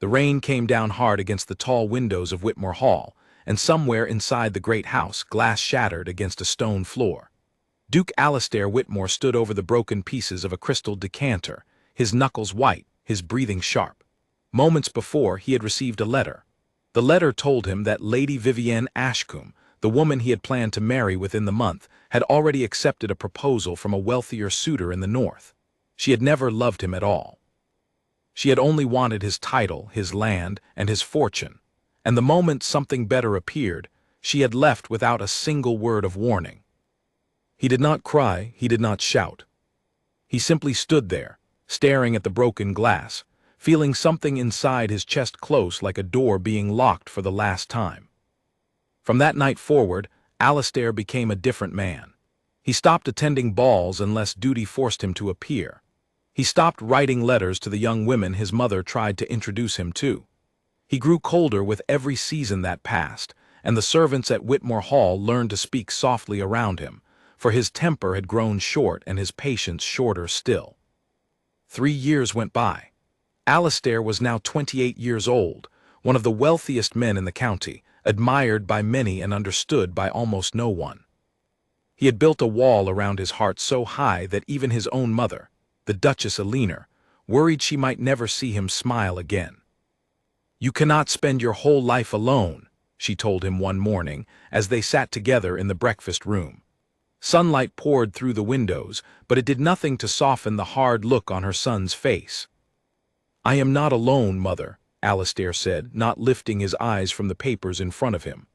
The rain came down hard against the tall windows of Whitmore Hall, and somewhere inside the great house glass shattered against a stone floor. Duke Alastair Whitmore stood over the broken pieces of a crystal decanter, his knuckles white, his breathing sharp. Moments before, he had received a letter. The letter told him that Lady Vivienne Ashcombe, the woman he had planned to marry within the month, had already accepted a proposal from a wealthier suitor in the north. She had never loved him at all. She had only wanted his title, his land, and his fortune, and the moment something better appeared, she had left without a single word of warning. He did not cry, he did not shout. He simply stood there, staring at the broken glass, feeling something inside his chest close like a door being locked for the last time. From that night forward, Alastair became a different man. He stopped attending balls unless duty forced him to appear. He stopped writing letters to the young women his mother tried to introduce him to. He grew colder with every season that passed, and the servants at Whitmore Hall learned to speak softly around him, for his temper had grown short and his patience shorter still. 3 years went by. Alastair was now 28 years old, one of the wealthiest men in the county, admired by many and understood by almost no one. He had built a wall around his heart so high that even his own mother, the Duchess Eleanor, worried she might never see him smile again. "You cannot spend your whole life alone," she told him one morning as they sat together in the breakfast room. Sunlight poured through the windows, but it did nothing to soften the hard look on her son's face. "I am not alone, Mother," Alastair said, not lifting his eyes from the papers in front of him.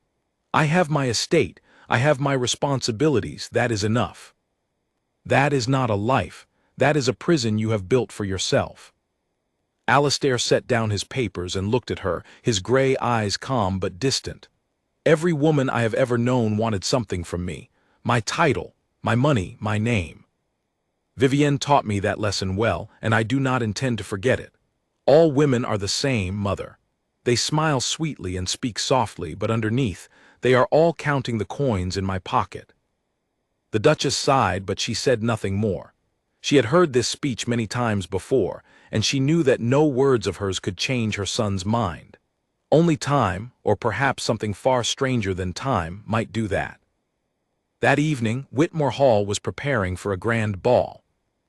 "I have my estate, I have my responsibilities, that is enough." "That is not a life, that is a prison you have built for yourself." Alastair set down his papers and looked at her, his gray eyes calm but distant. "Every woman I have ever known wanted something from me. My title, my money, my name. Vivienne taught me that lesson well, and I do not intend to forget it. All women are the same, Mother. They smile sweetly and speak softly, but underneath, they are all counting the coins in my pocket." The Duchess sighed, but she said nothing more. She had heard this speech many times before, and she knew that no words of hers could change her son's mind. Only time, or perhaps something far stranger than time, might do that. That evening, Whitmore Hall was preparing for a grand ball.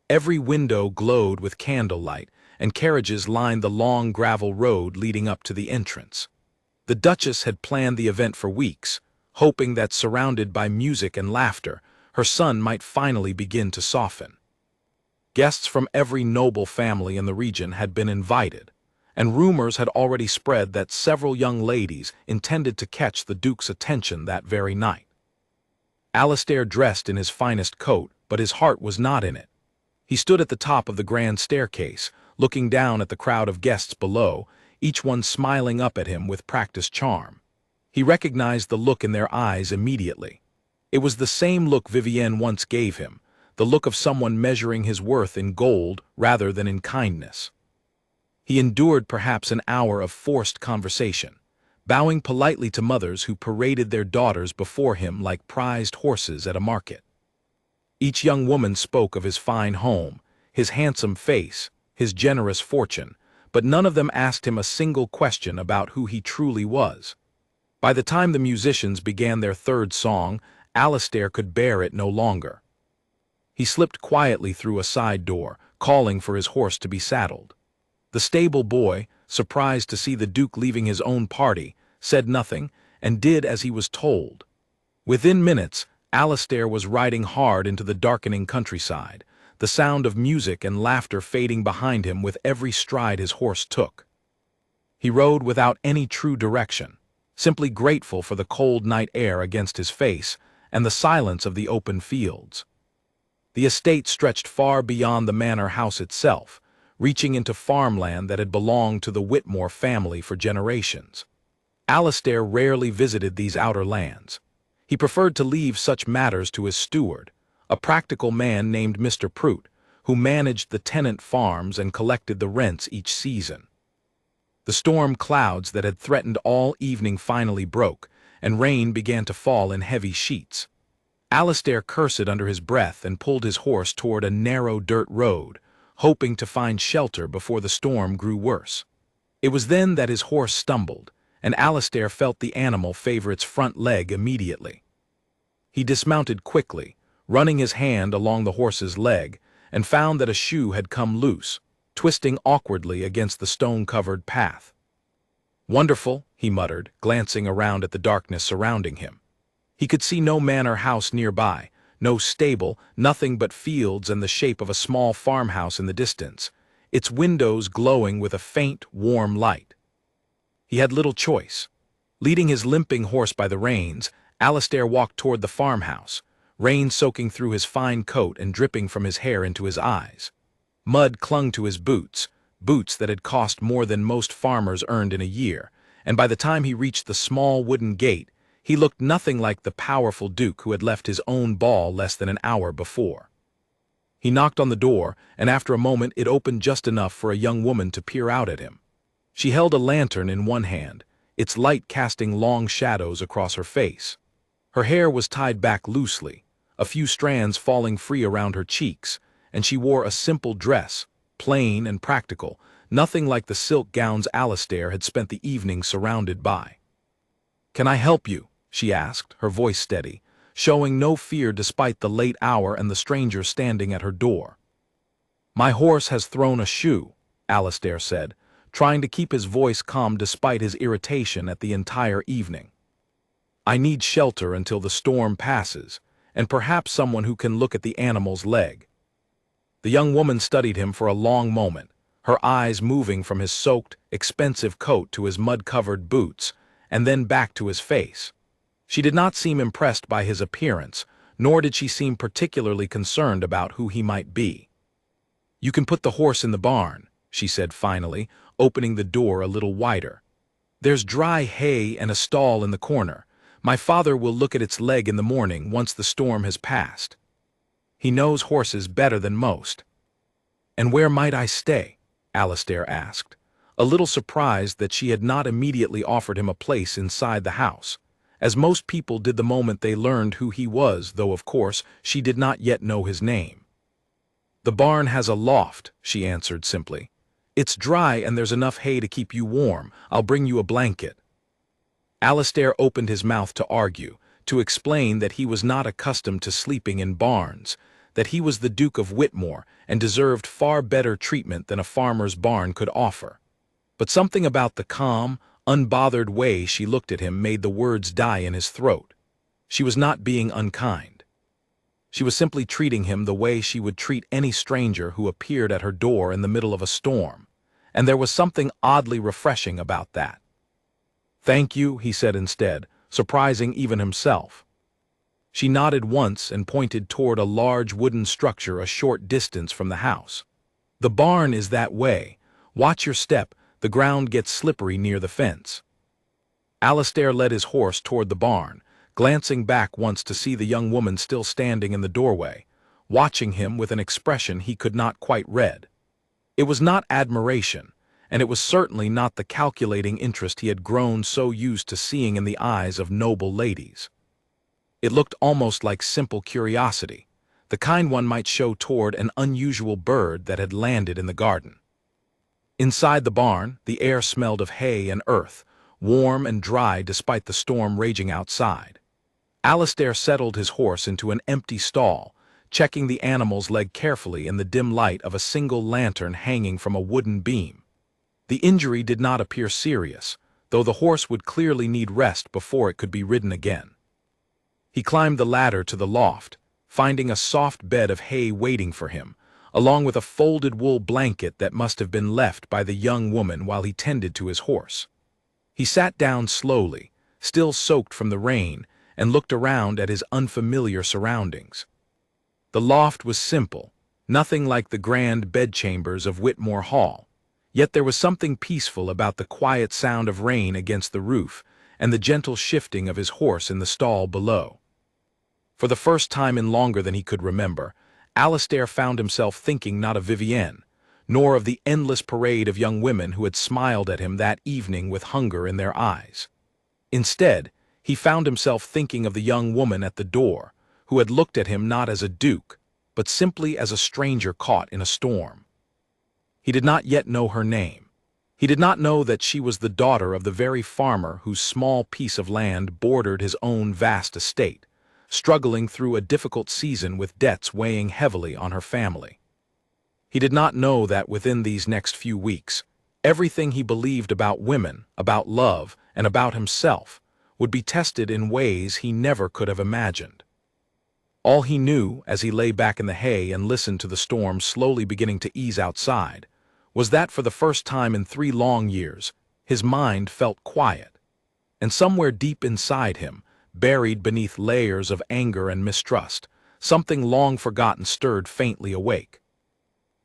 Every window glowed with candlelight, and carriages lined the long gravel road leading up to the entrance. The Duchess had planned the event for weeks, hoping that surrounded by music and laughter, her son might finally begin to soften. Guests from every noble family in the region had been invited, and rumors had already spread that several young ladies intended to catch the Duke's attention that very night. Alastair dressed in his finest coat, but his heart was not in it. He stood at the top of the grand staircase, looking down at the crowd of guests below, each one smiling up at him with practiced charm. He recognized the look in their eyes immediately. It was the same look Vivienne once gave him, the look of someone measuring his worth in gold rather than in kindness. He endured perhaps an hour of forced conversation, bowing politely to mothers who paraded their daughters before him like prized horses at a market. Each young woman spoke of his fine home, his handsome face, his generous fortune, but none of them asked him a single question about who he truly was. By the time the musicians began their third song, Alastair could bear it no longer. He slipped quietly through a side door, calling for his horse to be saddled. The stable boy, surprised to see the Duke leaving his own party, said nothing, and did as he was told. Within minutes, Alastair was riding hard into the darkening countryside, the sound of music and laughter fading behind him with every stride his horse took. He rode without any true direction, simply grateful for the cold night air against his face and the silence of the open fields. The estate stretched far beyond the manor house itself, reaching into farmland that had belonged to the Whitmore family for generations. Alastair rarely visited these outer lands. He preferred to leave such matters to his steward, a practical man named Mr. Prout, who managed the tenant farms and collected the rents each season. The storm clouds that had threatened all evening finally broke, and rain began to fall in heavy sheets. Alastair cursed under his breath and pulled his horse toward a narrow dirt road, hoping to find shelter before the storm grew worse. It was then that his horse stumbled, and Alistair felt the animal favor its front leg immediately. He dismounted quickly, running his hand along the horse's leg, and found that a shoe had come loose, twisting awkwardly against the stone-covered path. "Wonderful," he muttered, glancing around at the darkness surrounding him. He could see no manor house nearby, no stable, nothing but fields and the shape of a small farmhouse in the distance, its windows glowing with a faint, warm light. He had little choice. Leading his limping horse by the reins, Alistair walked toward the farmhouse, rain soaking through his fine coat and dripping from his hair into his eyes. Mud clung to his boots, boots that had cost more than most farmers earned in a year, and by the time he reached the small wooden gate, he looked nothing like the powerful Duke who had left his own ball less than an hour before. He knocked on the door, and after a moment it opened just enough for a young woman to peer out at him. She held a lantern in one hand, its light casting long shadows across her face. Her hair was tied back loosely, a few strands falling free around her cheeks, and she wore a simple dress, plain and practical, nothing like the silk gowns Alistair had spent the evening surrounded by. "Can I help you?" she asked, her voice steady, showing no fear despite the late hour and the stranger standing at her door. "My horse has thrown a shoe," Alistair said, trying to keep his voice calm despite his irritation at the entire evening. "I need shelter until the storm passes, and perhaps someone who can look at the animal's leg." The young woman studied him for a long moment, her eyes moving from his soaked, expensive coat to his mud-covered boots, and then back to his face. She did not seem impressed by his appearance, nor did she seem particularly concerned about who he might be. "You can put the horse in the barn," she said finally, opening the door a little wider. "There's dry hay and a stall in the corner. My father will look at its leg in the morning once the storm has passed. He knows horses better than most." "And where might I stay?" Alistair asked, a little surprised that she had not immediately offered him a place inside the house, as most people did the moment they learned who he was, though of course she did not yet know his name. "The barn has a loft," she answered simply. "It's dry and there's enough hay to keep you warm. I'll bring you a blanket." Alistair opened his mouth to argue, to explain that he was not accustomed to sleeping in barns, that he was the Duke of Whitmore and deserved far better treatment than a farmer's barn could offer. But something about the calm, unbothered way she looked at him made the words die in his throat. She was not being unkind. She was simply treating him the way she would treat any stranger who appeared at her door in the middle of a storm, and there was something oddly refreshing about that. "Thank you," he said instead, surprising even himself. She nodded once and pointed toward a large wooden structure a short distance from the house. "The barn is that way. Watch your step, the ground gets slippery near the fence." Alistair led his horse toward the barn, glancing back once to see the young woman still standing in the doorway, watching him with an expression he could not quite read. It was not admiration, and it was certainly not the calculating interest he had grown so used to seeing in the eyes of noble ladies. It looked almost like simple curiosity, the kind one might show toward an unusual bird that had landed in the garden. Inside the barn, the air smelled of hay and earth, warm and dry despite the storm raging outside. Alistair settled his horse into an empty stall, checking the animal's leg carefully in the dim light of a single lantern hanging from a wooden beam. The injury did not appear serious, though the horse would clearly need rest before it could be ridden again. He climbed the ladder to the loft, finding a soft bed of hay waiting for him, along with a folded wool blanket that must have been left by the young woman while he tended to his horse. He sat down slowly, still soaked from the rain, and looked around at his unfamiliar surroundings. The loft was simple, nothing like the grand bedchambers of Whitmore Hall, yet there was something peaceful about the quiet sound of rain against the roof and the gentle shifting of his horse in the stall below. For the first time in longer than he could remember, Alistair found himself thinking not of Vivienne, nor of the endless parade of young women who had smiled at him that evening with hunger in their eyes. Instead, he found himself thinking of the young woman at the door, who had looked at him not as a duke, but simply as a stranger caught in a storm. He did not yet know her name. He did not know that she was the daughter of the very farmer whose small piece of land bordered his own vast estate, struggling through a difficult season with debts weighing heavily on her family. He did not know that within these next few weeks, everything he believed about women, about love, and about himself would be tested in ways he never could have imagined. All he knew, as he lay back in the hay and listened to the storm slowly beginning to ease outside, was that for the first time in 3 long years, his mind felt quiet. And somewhere deep inside him, buried beneath layers of anger and mistrust, something long forgotten stirred faintly awake.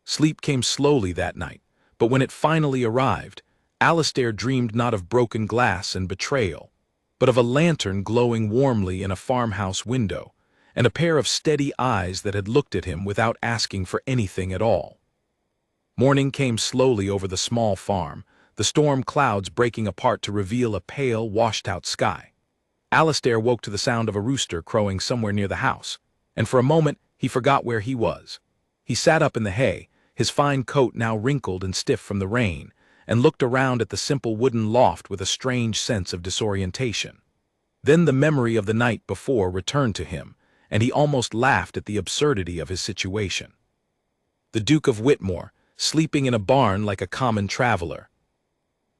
Sleep came slowly that night, but when it finally arrived, Alistair dreamed not of broken glass and betrayal, but of a lantern glowing warmly in a farmhouse window, and a pair of steady eyes that had looked at him without asking for anything at all. Morning came slowly over the small farm, the storm clouds breaking apart to reveal a pale, washed-out sky. Alistair woke to the sound of a rooster crowing somewhere near the house, and for a moment he forgot where he was. He sat up in the hay, his fine coat now wrinkled and stiff from the rain, and looked around at the simple wooden loft with a strange sense of disorientation. Then the memory of the night before returned to him, and he almost laughed at the absurdity of his situation. The Duke of Whitmore, sleeping in a barn like a common traveler.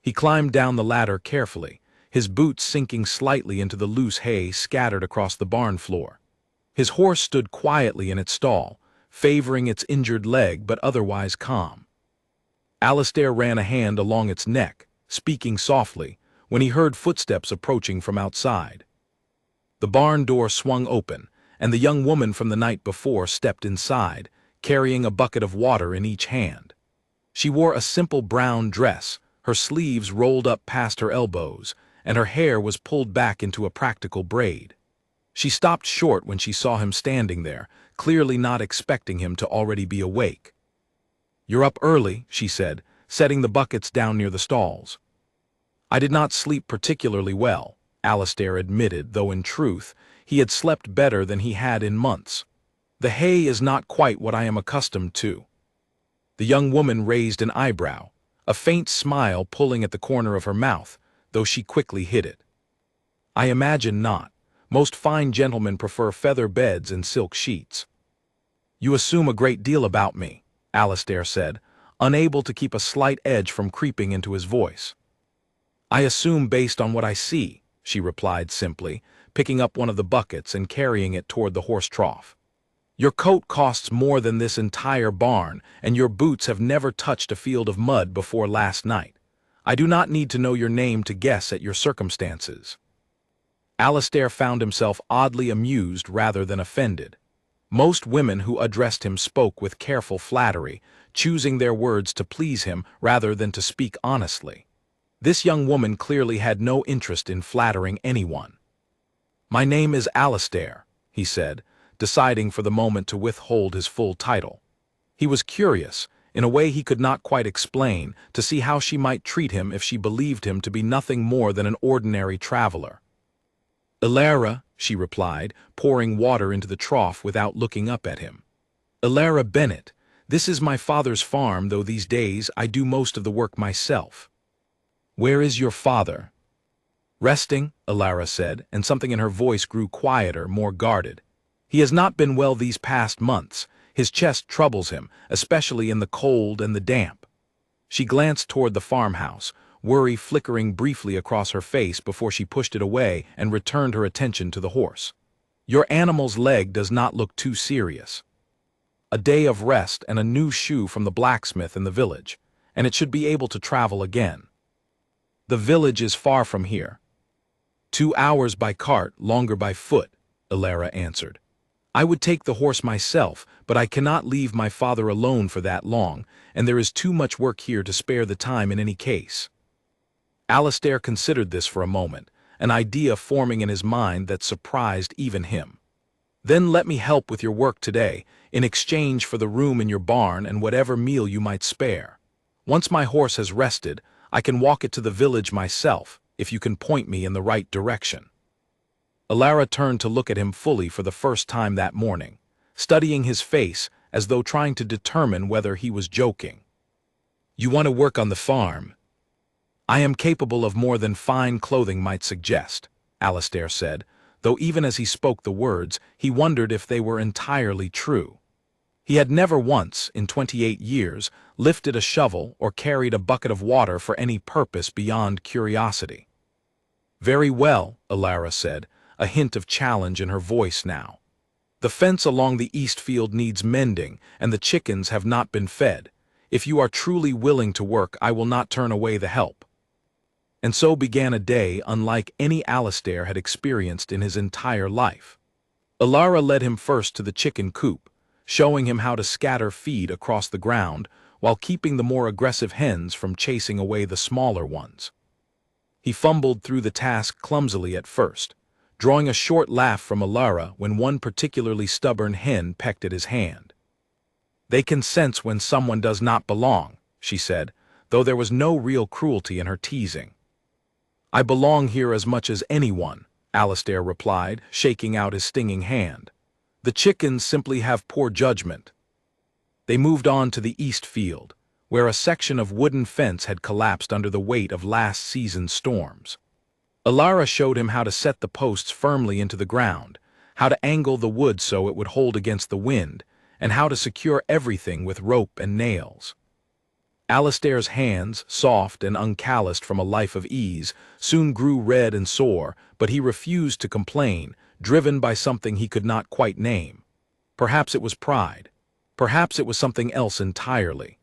He climbed down the ladder carefully, his boots sinking slightly into the loose hay scattered across the barn floor. His horse stood quietly in its stall, favoring its injured leg but otherwise calm. Alistair ran a hand along its neck, speaking softly, when he heard footsteps approaching from outside. The barn door swung open, and the young woman from the night before stepped inside, carrying a bucket of water in each hand. She wore a simple brown dress, her sleeves rolled up past her elbows, and her hair was pulled back into a practical braid. She stopped short when she saw him standing there, clearly not expecting him to already be awake. "You're up early," she said, setting the buckets down near the stalls. "I did not sleep particularly well," Alistair admitted, though in truth, he had slept better than he had in months. "The hay is not quite what I am accustomed to." The young woman raised an eyebrow, a faint smile pulling at the corner of her mouth, though she quickly hid it. "I imagine not. Most fine gentlemen prefer feather beds and silk sheets." "You assume a great deal about me," Alistair said, unable to keep a slight edge from creeping into his voice. "I assume based on what I see," she replied simply, picking up one of the buckets and carrying it toward the horse trough. "Your coat costs more than this entire barn, and your boots have never touched a field of mud before last night. I do not need to know your name to guess at your circumstances." Alistair found himself oddly amused rather than offended. Most women who addressed him spoke with careful flattery, choosing their words to please him rather than to speak honestly. This young woman clearly had no interest in flattering anyone. "My name is Alistair," he said, deciding for the moment to withhold his full title. He was curious, in a way he could not quite explain, to see how she might treat him if she believed him to be nothing more than an ordinary traveler. "Ilara," she replied, pouring water into the trough without looking up at him. "Ilara Bennett. This is my father's farm, though these days I do most of the work myself." "Where is your father?" "Resting," Ilara said, and something in her voice grew quieter, more guarded. "He has not been well these past months. His chest troubles him, especially in the cold and the damp." She glanced toward the farmhouse, worry flickering briefly across her face before she pushed it away and returned her attention to the horse. "Your animal's leg does not look too serious. A day of rest and a new shoe from the blacksmith in the village, and it should be able to travel again." "The village is far from here." 2 hours by cart, longer by foot," Ilara answered. "I would take the horse myself, but I cannot leave my father alone for that long, and there is too much work here to spare the time in any case." Alistair considered this for a moment, an idea forming in his mind that surprised even him. "Then let me help with your work today, in exchange for the room in your barn and whatever meal you might spare. Once my horse has rested, I can walk it to the village myself, if you can point me in the right direction." Ilara turned to look at him fully for the first time that morning, studying his face as though trying to determine whether he was joking. "You want to work on the farm?" I am capable of more than fine clothing might suggest, Alastair said, though even as he spoke the words, he wondered if they were entirely true. He had never once, in 28 years, lifted a shovel or carried a bucket of water for any purpose beyond curiosity. Very well, Alara said, a hint of challenge in her voice now. The fence along the east field needs mending, and the chickens have not been fed. If you are truly willing to work, I will not turn away the help. And so began a day unlike any Alastair had experienced in his entire life. Alara led him first to the chicken coop, showing him how to scatter feed across the ground while keeping the more aggressive hens from chasing away the smaller ones. He fumbled through the task clumsily at first, drawing a short laugh from Alara when one particularly stubborn hen pecked at his hand. They can sense when someone does not belong, she said, though there was no real cruelty in her teasing. I belong here as much as anyone, Alastair replied, shaking out his stinging hand. The chickens simply have poor judgment. They moved on to the east field, where a section of wooden fence had collapsed under the weight of last season's storms. Alara showed him how to set the posts firmly into the ground, how to angle the wood so it would hold against the wind, and how to secure everything with rope and nails. Alastair's hands, soft and uncalloused from a life of ease, soon grew red and sore, but he refused to complain, driven by something he could not quite name. Perhaps it was pride. Perhaps it was something else entirely.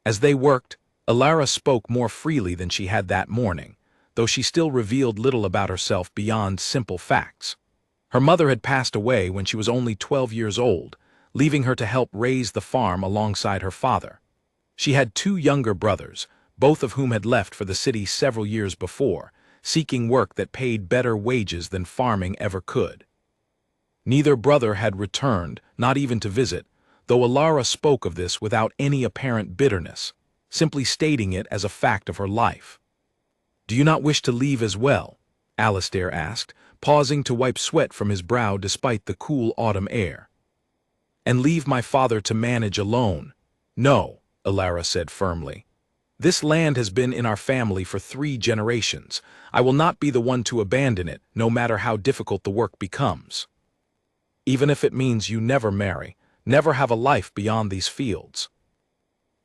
As they worked, Alara spoke more freely than she had that morning, though she still revealed little about herself beyond simple facts. Her mother had passed away when she was only 12 years old, leaving her to help raise the farm alongside her father. She had 2 younger brothers, both of whom had left for the city several years before, seeking work that paid better wages than farming ever could. Neither brother had returned, not even to visit, though Alara spoke of this without any apparent bitterness, simply stating it as a fact of her life. "Do you not wish to leave as well?" Alastair asked, pausing to wipe sweat from his brow despite the cool autumn air. "And leave my father to manage alone?" "No," Alara said firmly. "This land has been in our family for 3 generations. I will not be the one to abandon it, no matter how difficult the work becomes. Even if it means you never marry, never have a life beyond these fields."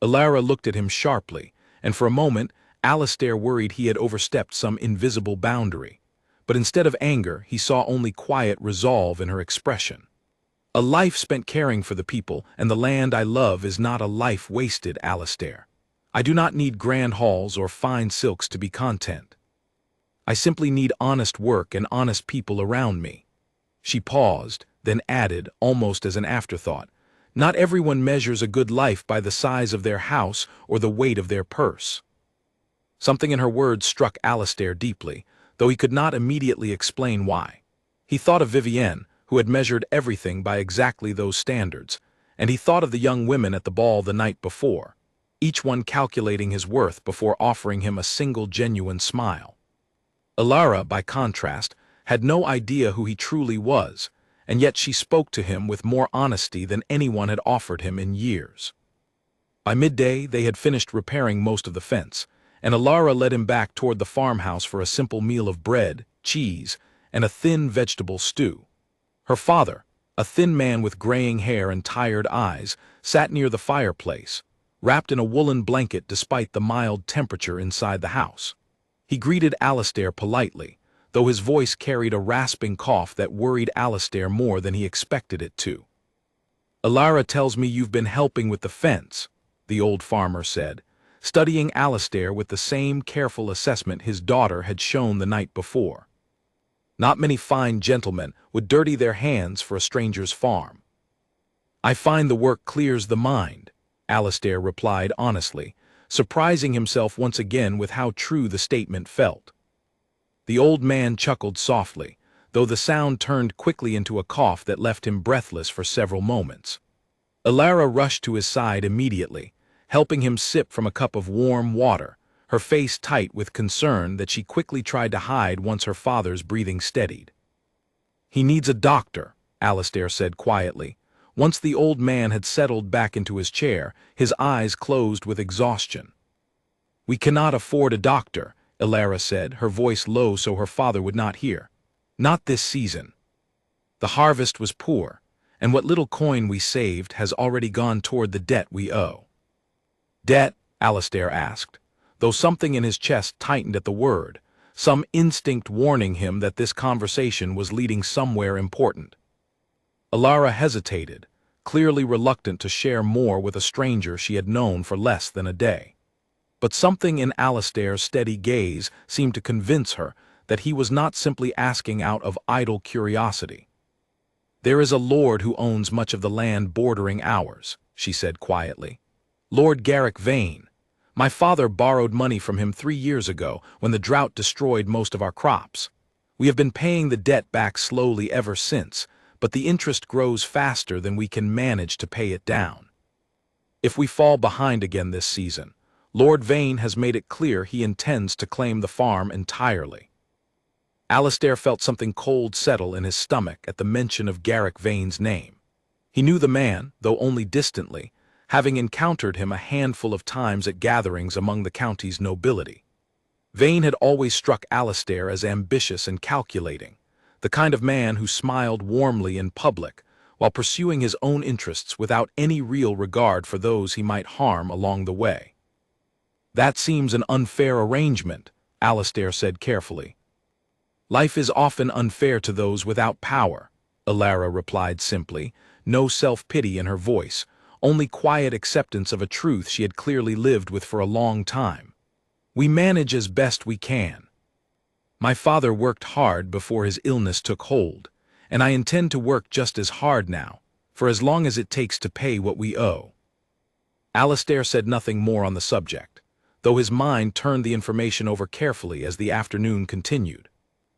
Alara looked at him sharply, and for a moment Alastair worried he had overstepped some invisible boundary. But instead of anger, he saw only quiet resolve in her expression. "A life spent caring for the people and the land I love is not a life wasted, Alastair. I do not need grand halls or fine silks to be content. I simply need honest work and honest people around me." She paused, then added, almost as an afterthought, "Not everyone measures a good life by the size of their house or the weight of their purse." Something in her words struck Alastair deeply, though he could not immediately explain why. He thought of Vivienne, who had measured everything by exactly those standards, and he thought of the young women at the ball the night before, each one calculating his worth before offering him a single genuine smile. Alara, by contrast, had no idea who he truly was, and yet she spoke to him with more honesty than anyone had offered him in years. By midday, they had finished repairing most of the fence, and Alara led him back toward the farmhouse for a simple meal of bread, cheese, and a thin vegetable stew. Her father, a thin man with graying hair and tired eyes, sat near the fireplace, wrapped in a woolen blanket despite the mild temperature inside the house. He greeted Alastair politely, though his voice carried a rasping cough that worried Alastair more than he expected it to. "Alara tells me you've been helping with the fence," the old farmer said, studying Alastair with the same careful assessment his daughter had shown the night before. Not many fine gentlemen would dirty their hands for a stranger's farm. "I find the work clears the mind," Alastair replied honestly, surprising himself once again with how true the statement felt. The old man chuckled softly, though the sound turned quickly into a cough that left him breathless for several moments. Alara rushed to his side immediately, helping him sip from a cup of warm water, her face tight with concern that she quickly tried to hide once her father's breathing steadied. "He needs a doctor," Alastair said quietly. Once the old man had settled back into his chair, his eyes closed with exhaustion. "We cannot afford a doctor," Elara said, her voice low so her father would not hear. "Not this season. The harvest was poor, and what little coin we saved has already gone toward the debt we owe." "Debt?" Alistair asked, though something in his chest tightened at the word, some instinct warning him that this conversation was leading somewhere important. Elara hesitated, clearly reluctant to share more with a stranger she had known for less than a day. But something in Alistair's steady gaze seemed to convince her that he was not simply asking out of idle curiosity. "There is a lord who owns much of the land bordering ours," she said quietly. "Lord Garrick Vane. My father borrowed money from him 3 years ago when the drought destroyed most of our crops. We have been paying the debt back slowly ever since, but the interest grows faster than we can manage to pay it down. If we fall behind again this season, Lord Vane has made it clear he intends to claim the farm entirely." Alistair felt something cold settle in his stomach at the mention of Garrick Vane's name. He knew the man, though only distantly, having encountered him a handful of times at gatherings among the county's nobility. Vane had always struck Alistair as ambitious and calculating, the kind of man who smiled warmly in public while pursuing his own interests without any real regard for those he might harm along the way. "That seems an unfair arrangement," Alistair said carefully. "Life is often unfair to those without power," Elara replied simply, no self-pity in her voice, only quiet acceptance of a truth she had clearly lived with for a long time. "We manage as best we can. My father worked hard before his illness took hold, and I intend to work just as hard now, for as long as it takes to pay what we owe." Alistair said nothing more on the subject, though his mind turned the information over carefully as the afternoon continued.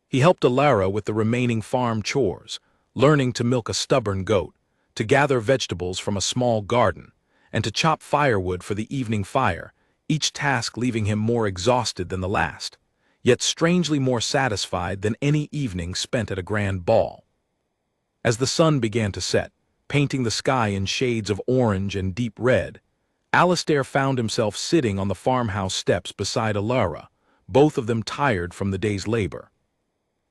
He helped Elara with the remaining farm chores, learning to milk a stubborn goat, to gather vegetables from a small garden, and to chop firewood for the evening fire, each task leaving him more exhausted than the last, yet strangely more satisfied than any evening spent at a grand ball. As the sun began to set, painting the sky in shades of orange and deep red, Alistair found himself sitting on the farmhouse steps beside Elara, both of them tired from the day's labor.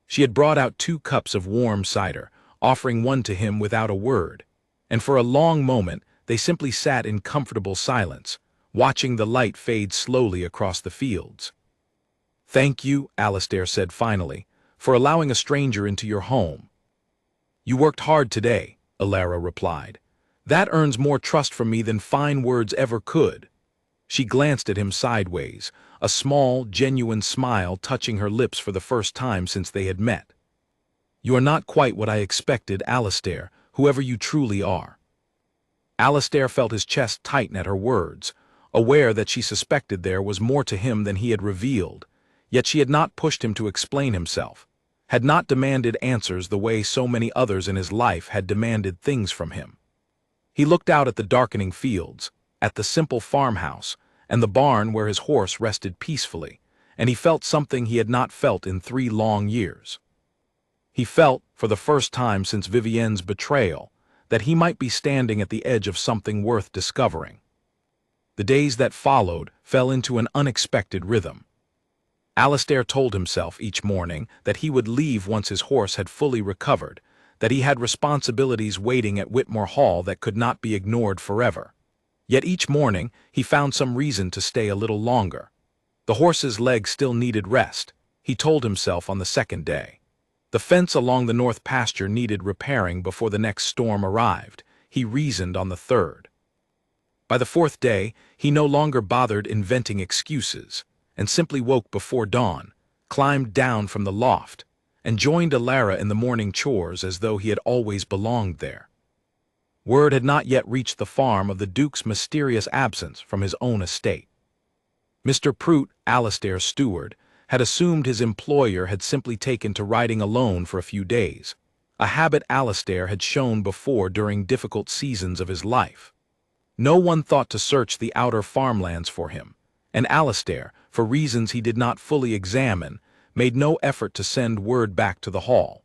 She had brought out 2 cups of warm cider, offering one to him without a word, and for a long moment they simply sat in comfortable silence, watching the light fade slowly across the fields. "Thank you," Alistair said finally, "for allowing a stranger into your home." "You worked hard today," Elara replied. "That earns more trust from me than fine words ever could." She glanced at him sideways, a small, genuine smile touching her lips for the first time since they had met. "You are not quite what I expected, Alistair, whoever you truly are." Alistair felt his chest tighten at her words, aware that she suspected there was more to him than he had revealed, yet she had not pushed him to explain himself, had not demanded answers the way so many others in his life had demanded things from him. He looked out at the darkening fields, at the simple farmhouse, and the barn where his horse rested peacefully, and he felt something he had not felt in 3 long years. He felt, for the first time since Vivienne's betrayal, that he might be standing at the edge of something worth discovering. The days that followed fell into an unexpected rhythm. Alistair told himself each morning that he would leave once his horse had fully recovered, that he had responsibilities waiting at Whitmore Hall that could not be ignored forever. Yet each morning he found some reason to stay a little longer. The horse's legs still needed rest, he told himself on the 2nd day. The fence along the north pasture needed repairing before the next storm arrived, he reasoned on the 3rd. By the 4th day, he no longer bothered inventing excuses, and simply woke before dawn, climbed down from the loft, and joined Elara in the morning chores as though he had always belonged there. Word had not yet reached the farm of the Duke's mysterious absence from his own estate. Mr. Prout, Alistair's steward, had assumed his employer had simply taken to riding alone for a few days, a habit Alistair had shown before during difficult seasons of his life. No one thought to search the outer farmlands for him, and Alistair, for reasons he did not fully examine, made no effort to send word back to the hall.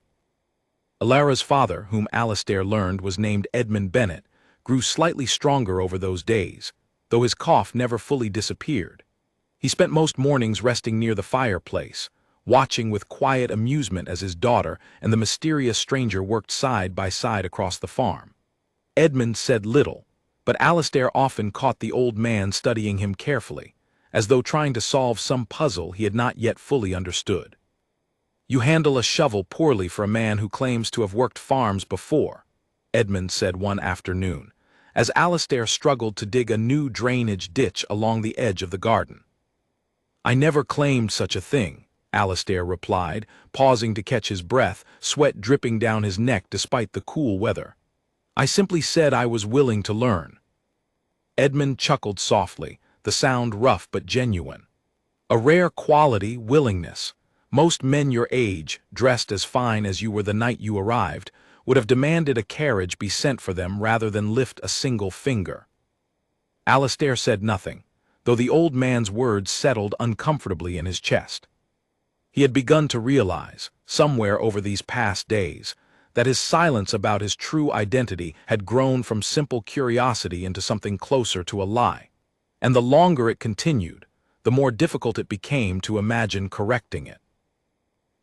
Elara's father, whom Alistair learned was named Edmund Bennet, grew slightly stronger over those days, though his cough never fully disappeared. He spent most mornings resting near the fireplace, watching with quiet amusement as his daughter and the mysterious stranger worked side by side across the farm. Edmund said little, but Alastair often caught the old man studying him carefully, as though trying to solve some puzzle he had not yet fully understood. "You handle a shovel poorly for a man who claims to have worked farms before," Edmund said one afternoon, as Alastair struggled to dig a new drainage ditch along the edge of the garden. "I never claimed such a thing," Alastair replied, pausing to catch his breath, sweat dripping down his neck despite the cool weather. "I simply said I was willing to learn." Edmund chuckled softly, the sound rough but genuine. "A rare quality, willingness. Most men your age, dressed as fine as you were the night you arrived, would have demanded a carriage be sent for them rather than lift a single finger." Alastair said nothing, though the old man's words settled uncomfortably in his chest. He had begun to realize, somewhere over these past days, that his silence about his true identity had grown from simple curiosity into something closer to a lie, and the longer it continued, the more difficult it became to imagine correcting it.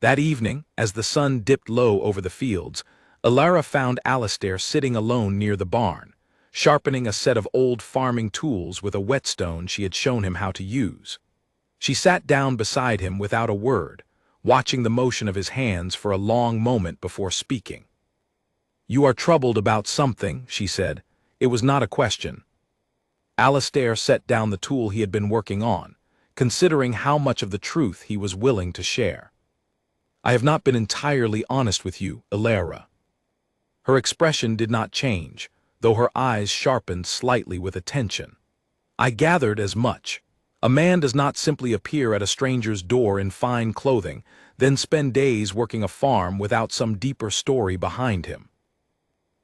That evening, as the sun dipped low over the fields, Alara found Alastair sitting alone near the barn, sharpening a set of old farming tools with a whetstone she had shown him how to use. She sat down beside him without a word, watching the motion of his hands for a long moment before speaking. "You are troubled about something," she said. It was not a question. Alastair set down the tool he had been working on, considering how much of the truth he was willing to share. "I have not been entirely honest with you, Alara." Her expression did not change, though her eyes sharpened slightly with attention. "I gathered as much. A man does not simply appear at a stranger's door in fine clothing, then spend days working a farm without some deeper story behind him."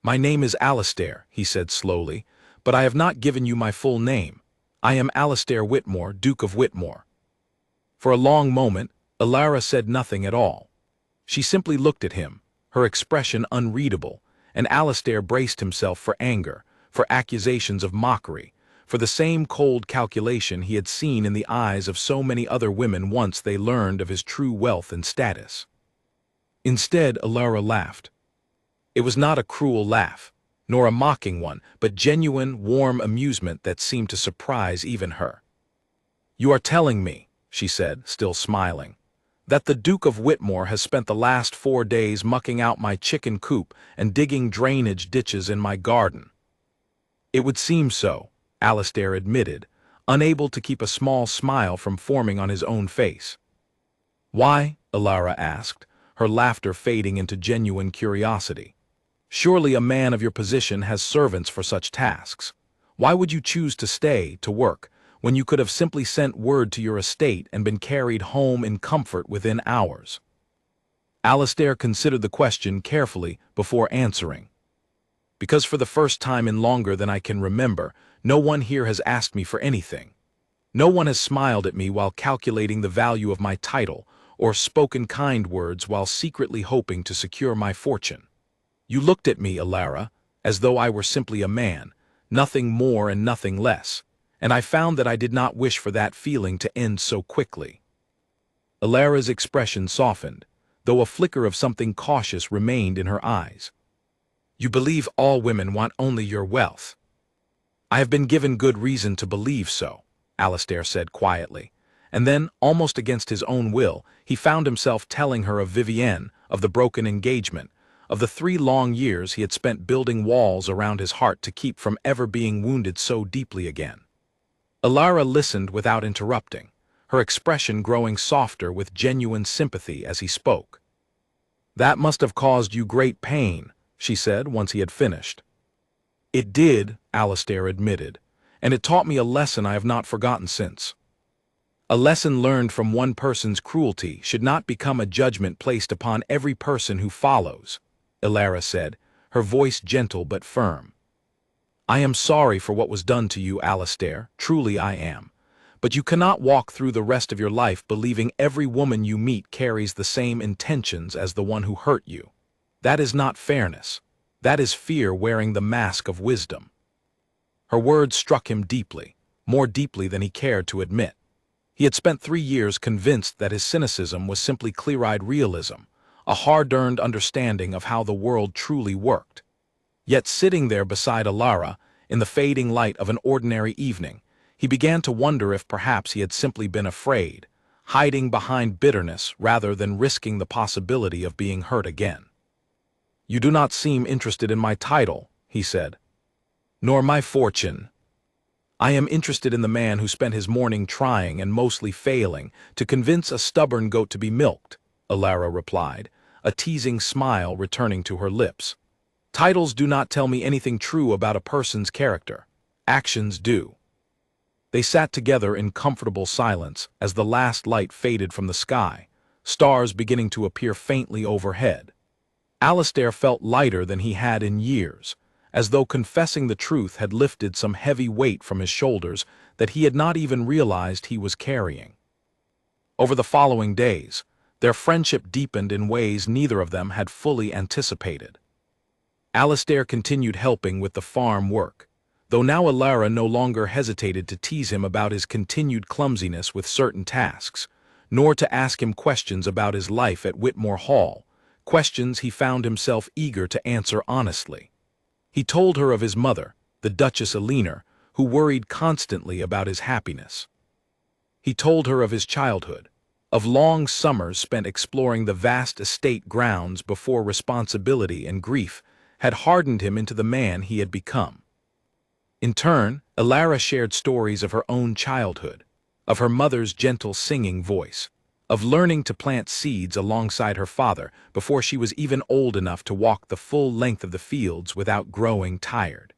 "My name is Alastair," he said slowly, "but I have not given you my full name. I am Alastair Whitmore, Duke of Whitmore." For a long moment, Alara said nothing at all. She simply looked at him, her expression unreadable, and Alastair braced himself for anger, for accusations of mockery, for the same cold calculation he had seen in the eyes of so many other women once they learned of his true wealth and status. Instead, Alara laughed. It was not a cruel laugh, nor a mocking one, but genuine, warm amusement that seemed to surprise even her. "You are telling me," she said, still smiling, "that the Duke of Whitmore has spent the last 4 days mucking out my chicken coop and digging drainage ditches in my garden." "It would seem so," Alastair admitted, unable to keep a small smile from forming on his own face. "Why?" Alara asked, her laughter fading into genuine curiosity. "Surely a man of your position has servants for such tasks. Why would you choose to stay, to work, when you could have simply sent word to your estate and been carried home in comfort within hours?" Alastair considered the question carefully before answering. "Because for the first time in longer than I can remember, no one here has asked me for anything. No one has smiled at me while calculating the value of my title, or spoken kind words while secretly hoping to secure my fortune. You looked at me, Alara, as though I were simply a man, nothing more and nothing less, and I found that I did not wish for that feeling to end so quickly." Alara's expression softened, though a flicker of something cautious remained in her eyes. "You believe all women want only your wealth." "I have been given good reason to believe so," Alastair said quietly, and then, almost against his own will, he found himself telling her of Vivienne, of the broken engagement, of the 3 long years he had spent building walls around his heart to keep from ever being wounded so deeply again. Alara listened without interrupting, her expression growing softer with genuine sympathy as he spoke. "That must have caused you great pain," she said once he had finished. "It did," Alastair admitted, "and it taught me a lesson I have not forgotten since." "A lesson learned from one person's cruelty should not become a judgment placed upon every person who follows," Alara said, her voice gentle but firm. "I am sorry for what was done to you, Alastair, truly I am. But you cannot walk through the rest of your life believing every woman you meet carries the same intentions as the one who hurt you. That is not fairness. That is fear wearing the mask of wisdom." Her words struck him deeply, more deeply than he cared to admit. He had spent 3 years convinced that his cynicism was simply clear-eyed realism, a hard-earned understanding of how the world truly worked. Yet sitting there beside Alara, in the fading light of an ordinary evening, he began to wonder if perhaps he had simply been afraid, hiding behind bitterness rather than risking the possibility of being hurt again. "You do not seem interested in my title," he said. "Nor my fortune. I am interested in the man who spent his morning trying and mostly failing to convince a stubborn goat to be milked," Alara replied, a teasing smile returning to her lips. "Titles do not tell me anything true about a person's character. Actions do." They sat together in comfortable silence as the last light faded from the sky, stars beginning to appear faintly overhead. Alistair felt lighter than he had in years, as though confessing the truth had lifted some heavy weight from his shoulders that he had not even realized he was carrying. Over the following days, their friendship deepened in ways neither of them had fully anticipated. Alistair continued helping with the farm work, though now Alara no longer hesitated to tease him about his continued clumsiness with certain tasks, nor to ask him questions about his life at Whitmore Hall, questions he found himself eager to answer honestly. He told her of his mother, the Duchess Elinor, who worried constantly about his happiness. He told her of his childhood, of long summers spent exploring the vast estate grounds before responsibility and grief had hardened him into the man he had become. In turn, Alara shared stories of her own childhood, of her mother's gentle singing voice, of learning to plant seeds alongside her father before she was even old enough to walk the full length of the fields without growing tired.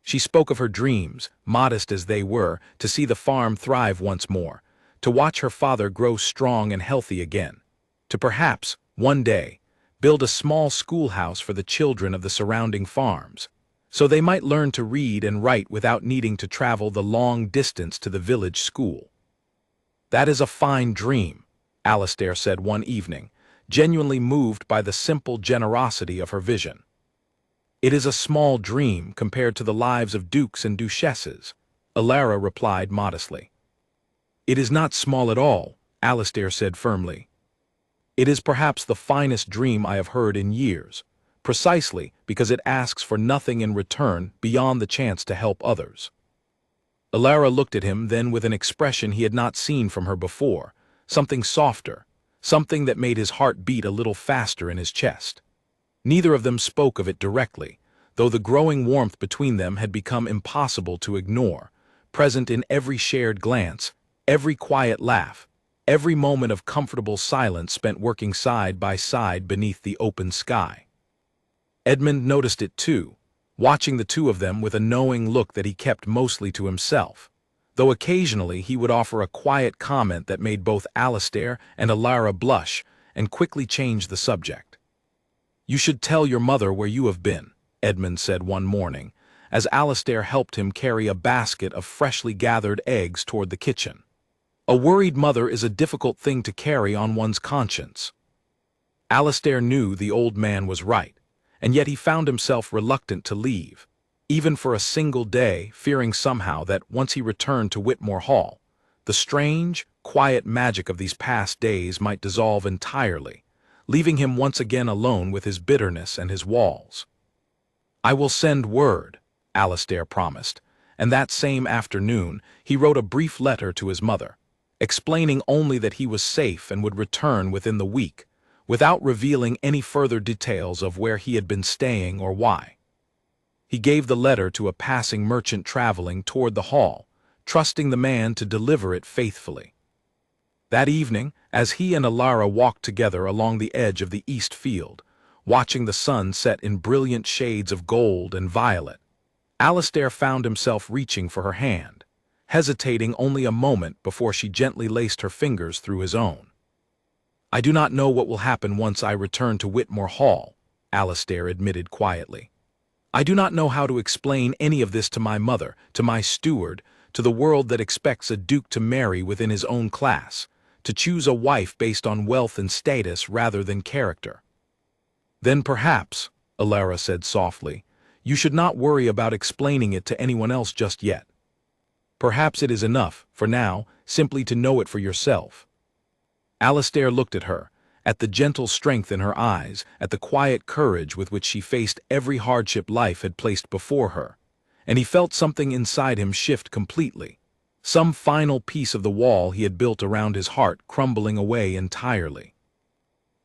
She spoke of her dreams, modest as they were, to see the farm thrive once more, to watch her father grow strong and healthy again, to perhaps, one day, build a small schoolhouse for the children of the surrounding farms, so they might learn to read and write without needing to travel the long distance to the village school. "That is a fine dream," Alistair said one evening, genuinely moved by the simple generosity of her vision. "It is a small dream compared to the lives of dukes and duchesses," Alara replied modestly. "It is not small at all," Alistair said firmly. "It is perhaps the finest dream I have heard in years, precisely because it asks for nothing in return beyond the chance to help others." Alara looked at him then with an expression he had not seen from her before, something softer, something that made his heart beat a little faster in his chest. Neither of them spoke of it directly, though the growing warmth between them had become impossible to ignore, present in every shared glance, every quiet laugh, every moment of comfortable silence spent working side by side beneath the open sky. Edmund noticed it too, watching the two of them with a knowing look that he kept mostly to himself, though occasionally he would offer a quiet comment that made both Alistair and Alara blush and quickly change the subject. "You should tell your mother where you have been," Edmund said one morning, as Alistair helped him carry a basket of freshly gathered eggs toward the kitchen. "A worried mother is a difficult thing to carry on one's conscience." Alistair knew the old man was right, and yet he found himself reluctant to leave, even for a single day, fearing somehow that once he returned to Whitmore Hall, the strange, quiet magic of these past days might dissolve entirely, leaving him once again alone with his bitterness and his walls. "I will send word," Alistair promised, and that same afternoon he wrote a brief letter to his mother, explaining only that he was safe and would return within the week, without revealing any further details of where he had been staying or why. He gave the letter to a passing merchant traveling toward the hall, trusting the man to deliver it faithfully. That evening, as he and Alara walked together along the edge of the east field, watching the sun set in brilliant shades of gold and violet, Alistair found himself reaching for her hand, hesitating only a moment before she gently laced her fingers through his own. "I do not know what will happen once I return to Whitmore Hall," Alistair admitted quietly. "I do not know how to explain any of this to my mother, to my steward, to the world that expects a duke to marry within his own class, to choose a wife based on wealth and status rather than character." "Then perhaps," Alara said softly, "you should not worry about explaining it to anyone else just yet." Perhaps it is enough, for now, simply to know it for yourself. Alistair looked at her, at the gentle strength in her eyes, at the quiet courage with which she faced every hardship life had placed before her, and he felt something inside him shift completely, some final piece of the wall he had built around his heart crumbling away entirely.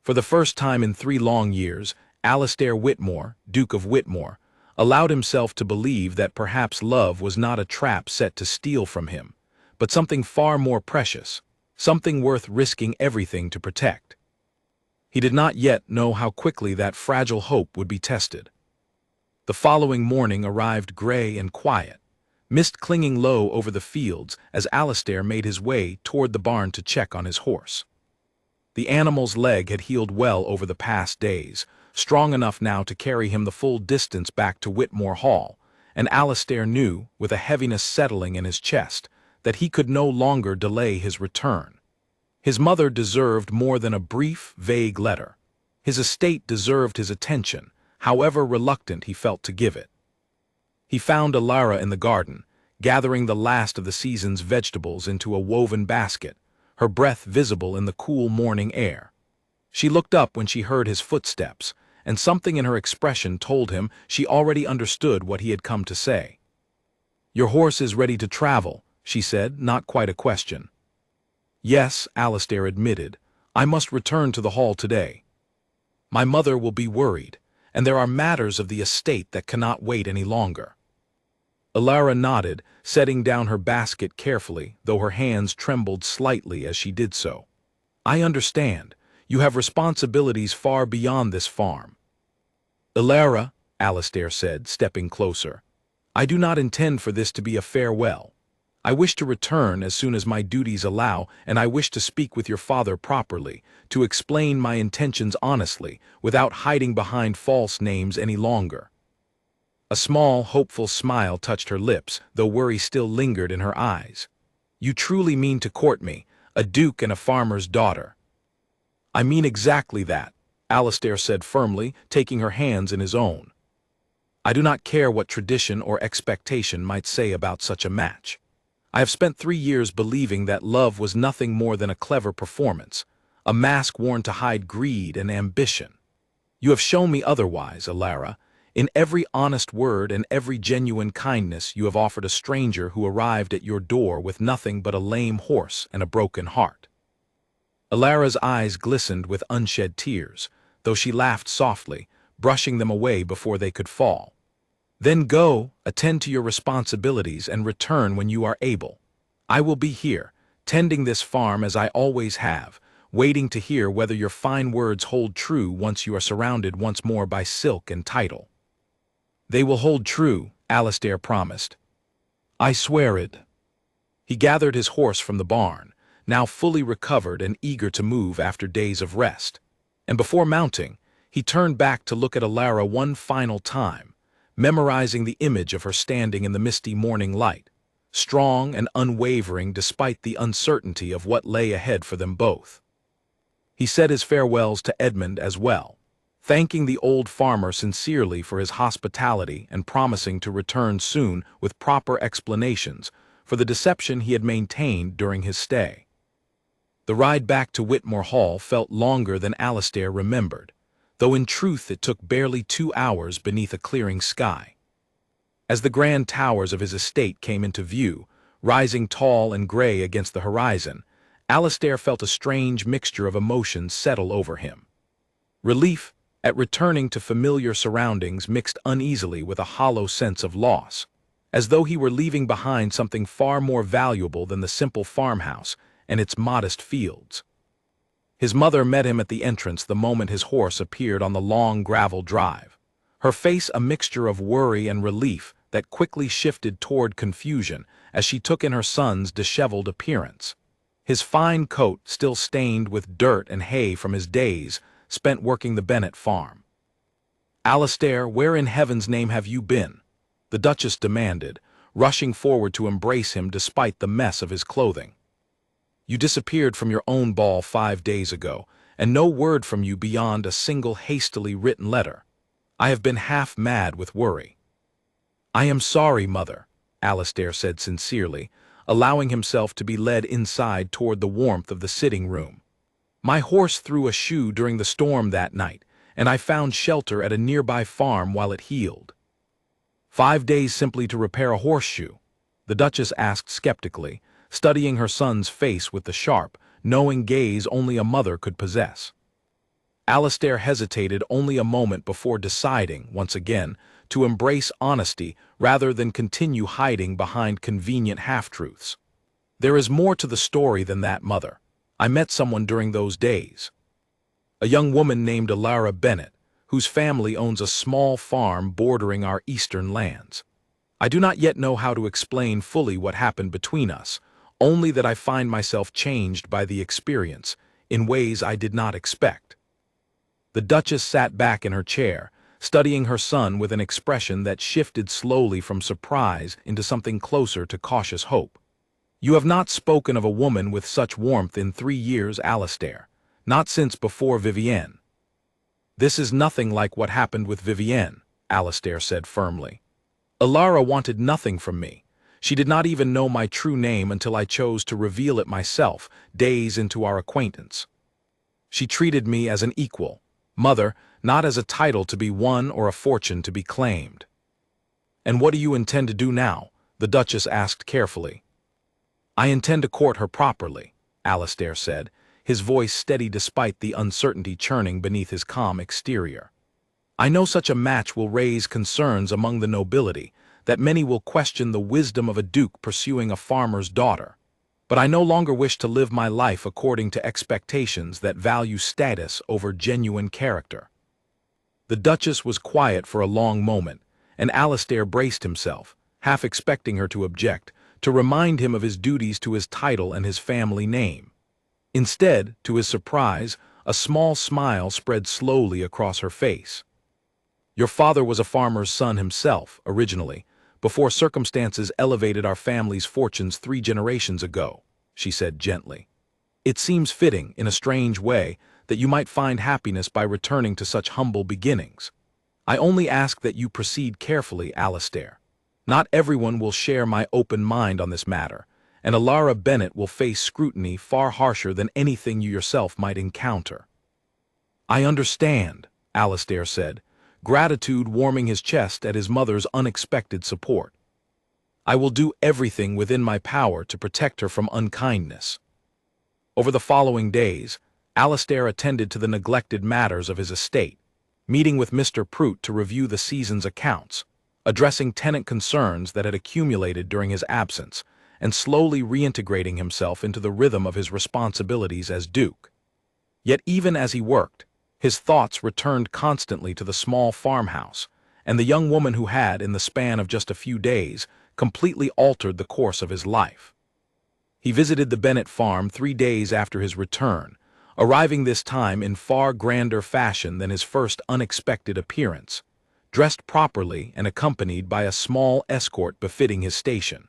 For the first time in 3 long years, Alistair Whitmore, Duke of Whitmore, allowed himself to believe that perhaps love was not a trap set to steal from him, but something far more precious, something worth risking everything to protect. He did not yet know how quickly that fragile hope would be tested. The following morning arrived gray and quiet, mist clinging low over the fields as Alistair made his way toward the barn to check on his horse. The animal's leg had healed well over the past days, strong enough now to carry him the full distance back to Whitmore Hall, and Alistair knew, with a heaviness settling in his chest, that he could no longer delay his return. His mother deserved more than a brief, vague letter. His estate deserved his attention, however reluctant he felt to give it. He found Alara in the garden, gathering the last of the season's vegetables into a woven basket, her breath visible in the cool morning air. She looked up when she heard his footsteps, and something in her expression told him she already understood what he had come to say. "Your horse is ready to travel," she said, not quite a question. "Yes," Alistair admitted, "I must return to the hall today. My mother will be worried, and there are matters of the estate that cannot wait any longer." Alara nodded, setting down her basket carefully, though her hands trembled slightly as she did so. "I understand. You have responsibilities far beyond this farm." "Alara," Alistair said, stepping closer, "I do not intend for this to be a farewell. I wish to return as soon as my duties allow, and I wish to speak with your father properly, to explain my intentions honestly, without hiding behind false names any longer." A small, hopeful smile touched her lips, though worry still lingered in her eyes. "You truly mean to court me, a duke and a farmer's daughter?" "I mean exactly that," Alistair said firmly, taking her hands in his own. "I do not care what tradition or expectation might say about such a match. I have spent 3 years believing that love was nothing more than a clever performance, a mask worn to hide greed and ambition. You have shown me otherwise, Alara. In every honest word and every genuine kindness you have offered a stranger who arrived at your door with nothing but a lame horse and a broken heart." Alara's eyes glistened with unshed tears, though she laughed softly, brushing them away before they could fall. "Then go, attend to your responsibilities, and return when you are able. I will be here, tending this farm as I always have, waiting to hear whether your fine words hold true once you are surrounded once more by silk and title." "They will hold true," Alistair promised. "I swear it." He gathered his horse from the barn, now fully recovered and eager to move after days of rest, and before mounting, he turned back to look at Alara one final time, memorizing the image of her standing in the misty morning light, strong and unwavering despite the uncertainty of what lay ahead for them both. He said his farewells to Edmund as well, thanking the old farmer sincerely for his hospitality and promising to return soon with proper explanations for the deception he had maintained during his stay. The ride back to Whitmore Hall felt longer than Alistair remembered, though in truth it took barely 2 hours beneath a clearing sky. As the grand towers of his estate came into view, rising tall and gray against the horizon, Alistair felt a strange mixture of emotions settle over him. Relief at returning to familiar surroundings mixed uneasily with a hollow sense of loss, as though he were leaving behind something far more valuable than the simple farmhouse and its modest fields. His mother met him at the entrance the moment his horse appeared on the long gravel drive, her face a mixture of worry and relief that quickly shifted toward confusion as she took in her son's disheveled appearance, his fine coat still stained with dirt and hay from his days spent working the Bennett farm. "Alistair, where in heaven's name have you been?" the Duchess demanded, rushing forward to embrace him despite the mess of his clothing. "You disappeared from your own ball 5 days ago, and no word from you beyond a single hastily written letter. I have been half mad with worry." "I am sorry, Mother," Alistair said sincerely, allowing himself to be led inside toward the warmth of the sitting room. My horse threw a shoe during the storm that night, and I found shelter at a nearby farm while it healed. 5 days simply to repair a horseshoe? The Duchess asked skeptically, studying her son's face with the sharp, knowing gaze only a mother could possess. Alistair hesitated only a moment before deciding, once again, to embrace honesty rather than continue hiding behind convenient half-truths. There is more to the story than that, mother. I met someone during those days. A young woman named Alara Bennett, whose family owns a small farm bordering our eastern lands. I do not yet know how to explain fully what happened between us, only that I find myself changed by the experience, in ways I did not expect. The Duchess sat back in her chair, studying her son with an expression that shifted slowly from surprise into something closer to cautious hope. You have not spoken of a woman with such warmth in 3 years, Alistair, not since before Vivienne. This is nothing like what happened with Vivienne, Alistair said firmly. Alara wanted nothing from me. She did not even know my true name until I chose to reveal it myself, days into our acquaintance. She treated me as an equal, mother, not as a title to be won or a fortune to be claimed. And what do you intend to do now? The Duchess asked carefully. I intend to court her properly, Alistair said, his voice steady despite the uncertainty churning beneath his calm exterior. I know such a match will raise concerns among the nobility, that many will question the wisdom of a duke pursuing a farmer's daughter. But I no longer wish to live my life according to expectations that value status over genuine character. The Duchess was quiet for a long moment, and Alistair braced himself, half expecting her to object, to remind him of his duties to his title and his family name. Instead, to his surprise, a small smile spread slowly across her face. Your father was a farmer's son himself, originally, before circumstances elevated our family's fortunes 3 generations ago, she said gently. It seems fitting, in a strange way, that you might find happiness by returning to such humble beginnings. I only ask that you proceed carefully, Alistair. Not everyone will share my open mind on this matter, and Alara Bennett will face scrutiny far harsher than anything you yourself might encounter. I understand, Alistair said, gratitude warming his chest at his mother's unexpected support. I will do everything within my power to protect her from unkindness. Over the following days, Alistair attended to the neglected matters of his estate, meeting with Mr. Prout to review the season's accounts, addressing tenant concerns that had accumulated during his absence, and slowly reintegrating himself into the rhythm of his responsibilities as Duke. Yet even as he worked, his thoughts returned constantly to the small farmhouse, and the young woman who had, in the span of just a few days, completely altered the course of his life. He visited the Bennett farm 3 days after his return, arriving this time in far grander fashion than his first unexpected appearance, dressed properly and accompanied by a small escort befitting his station,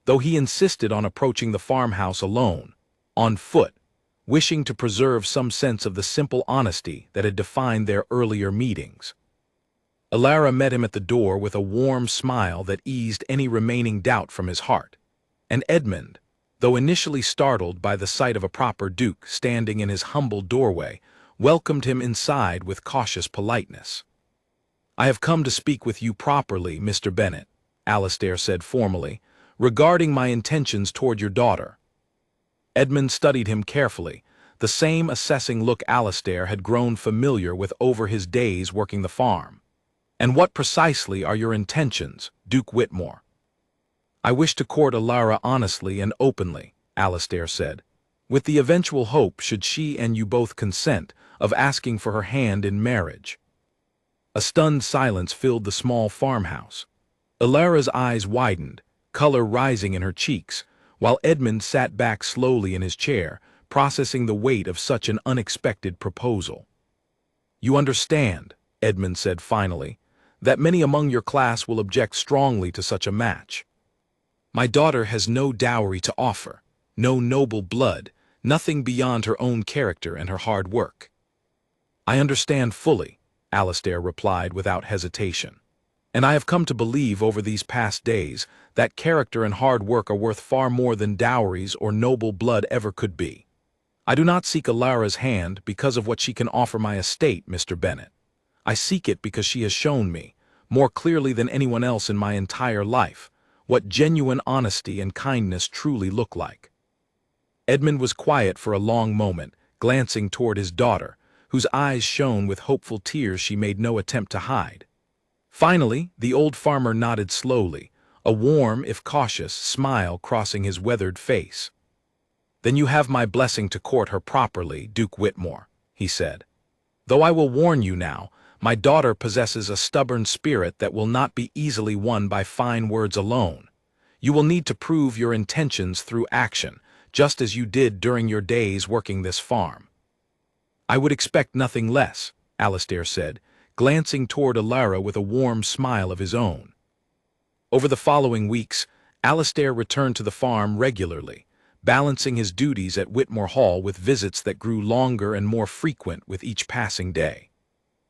though he insisted on approaching the farmhouse alone, on foot, wishing to preserve some sense of the simple honesty that had defined their earlier meetings. Alara met him at the door with a warm smile that eased any remaining doubt from his heart, and Edmund, though initially startled by the sight of a proper duke standing in his humble doorway, welcomed him inside with cautious politeness. I have come to speak with you properly, Mr. Bennett, Alistair said formally, regarding my intentions toward your daughter. Edmund studied him carefully, the same assessing look Alistair had grown familiar with over his days working the farm. And what precisely are your intentions, Duke Whitmore? I wish to court Alara honestly and openly, Alistair said, with the eventual hope, should she and you both consent, of asking for her hand in marriage. A stunned silence filled the small farmhouse. Alara's eyes widened, color rising in her cheeks, while Edmund sat back slowly in his chair, processing the weight of such an unexpected proposal. You understand, Edmund said finally, that many among your class will object strongly to such a match. My daughter has no dowry to offer, no noble blood, nothing beyond her own character and her hard work. I understand fully, Alistair replied without hesitation. And I have come to believe over these past days that character and hard work are worth far more than dowries or noble blood ever could be. I do not seek Alara's hand because of what she can offer my estate, Mr. Bennet. I seek it because she has shown me, more clearly than anyone else in my entire life, what genuine honesty and kindness truly look like. Edmund was quiet for a long moment, glancing toward his daughter, whose eyes shone with hopeful tears she made no attempt to hide. Finally, the old farmer nodded slowly, a warm, if cautious, smile crossing his weathered face. "Then you have my blessing to court her properly, Duke Whitmore," he said. "Though I will warn you now, my daughter possesses a stubborn spirit that will not be easily won by fine words alone. You will need to prove your intentions through action, just as you did during your days working this farm." "I would expect nothing less," Alastair said, glancing toward Alara with a warm smile of his own. Over the following weeks, Alastair returned to the farm regularly, balancing his duties at Whitmore Hall with visits that grew longer and more frequent with each passing day.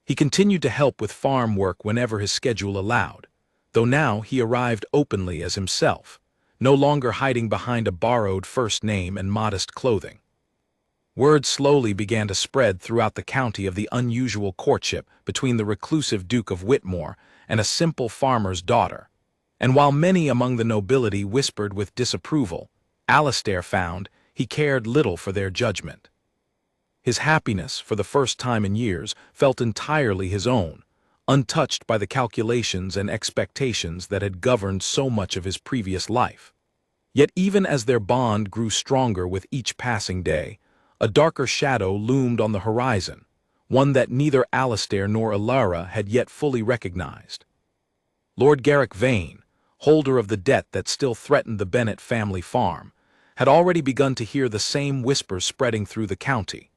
He continued to help with farm work whenever his schedule allowed, though now he arrived openly as himself, no longer hiding behind a borrowed first name and modest clothing. Word slowly began to spread throughout the county of the unusual courtship between the reclusive Duke of Whitmore and a simple farmer's daughter, and while many among the nobility whispered with disapproval, Alastair found he cared little for their judgment. His happiness, for the first time in years, felt entirely his own, untouched by the calculations and expectations that had governed so much of his previous life. Yet even as their bond grew stronger with each passing day, a darker shadow loomed on the horizon, one that neither Alastair nor Alara had yet fully recognized. Lord Garrick Vane, holder of the debt that still threatened the Bennet family farm, had already begun to hear the same whispers spreading through the county,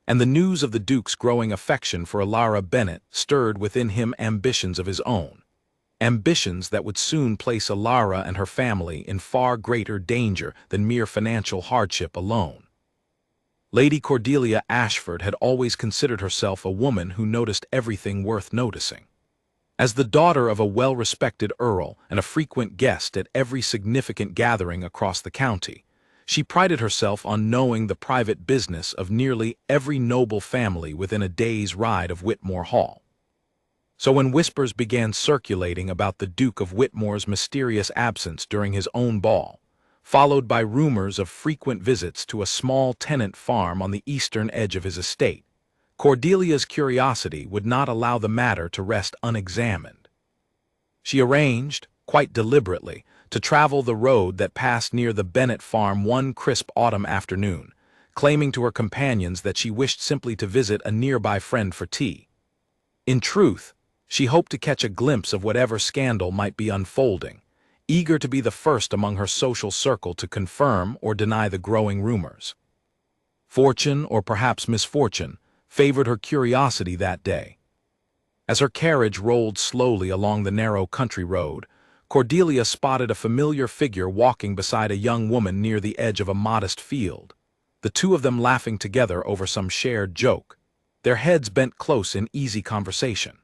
and the news of the Duke's growing affection for Alara Bennet stirred within him ambitions of his own, ambitions that would soon place Alara and her family in far greater danger than mere financial hardship alone. Lady Cordelia Ashford had always considered herself a woman who noticed everything worth noticing. As the daughter of a well-respected earl and a frequent guest at every significant gathering across the county, she prided herself on knowing the private business of nearly every noble family within a day's ride of Whitmore Hall. So when whispers began circulating about the Duke of Whitmore's mysterious absence during his own ball, followed by rumors of frequent visits to a small tenant farm on the eastern edge of his estate, Cordelia's curiosity would not allow the matter to rest unexamined. She arranged, quite deliberately, to travel the road that passed near the Bennet farm one crisp autumn afternoon, claiming to her companions that she wished simply to visit a nearby friend for tea. In truth, she hoped to catch a glimpse of whatever scandal might be unfolding, eager to be the first among her social circle to confirm or deny the growing rumors. Fortune, or perhaps misfortune, favored her curiosity that day. As her carriage rolled slowly along the narrow country road, Cordelia spotted a familiar figure walking beside a young woman near the edge of a modest field, the two of them laughing together over some shared joke, their heads bent close in easy conversation.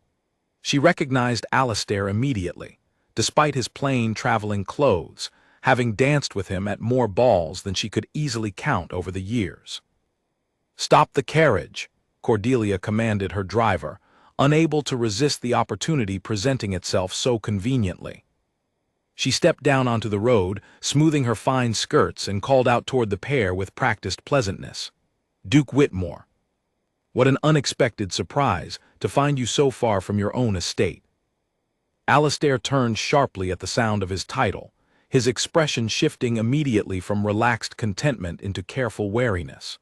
She recognized Alastair immediately, despite his plain traveling clothes, having danced with him at more balls than she could easily count over the years. "Stop the carriage," Cordelia commanded her driver, unable to resist the opportunity presenting itself so conveniently. She stepped down onto the road, smoothing her fine skirts, and called out toward the pair with practiced pleasantness. "Duke Whitmore. What an unexpected surprise to find you so far from your own estate." Alastair turned sharply at the sound of his title, his expression shifting immediately from relaxed contentment into careful wariness.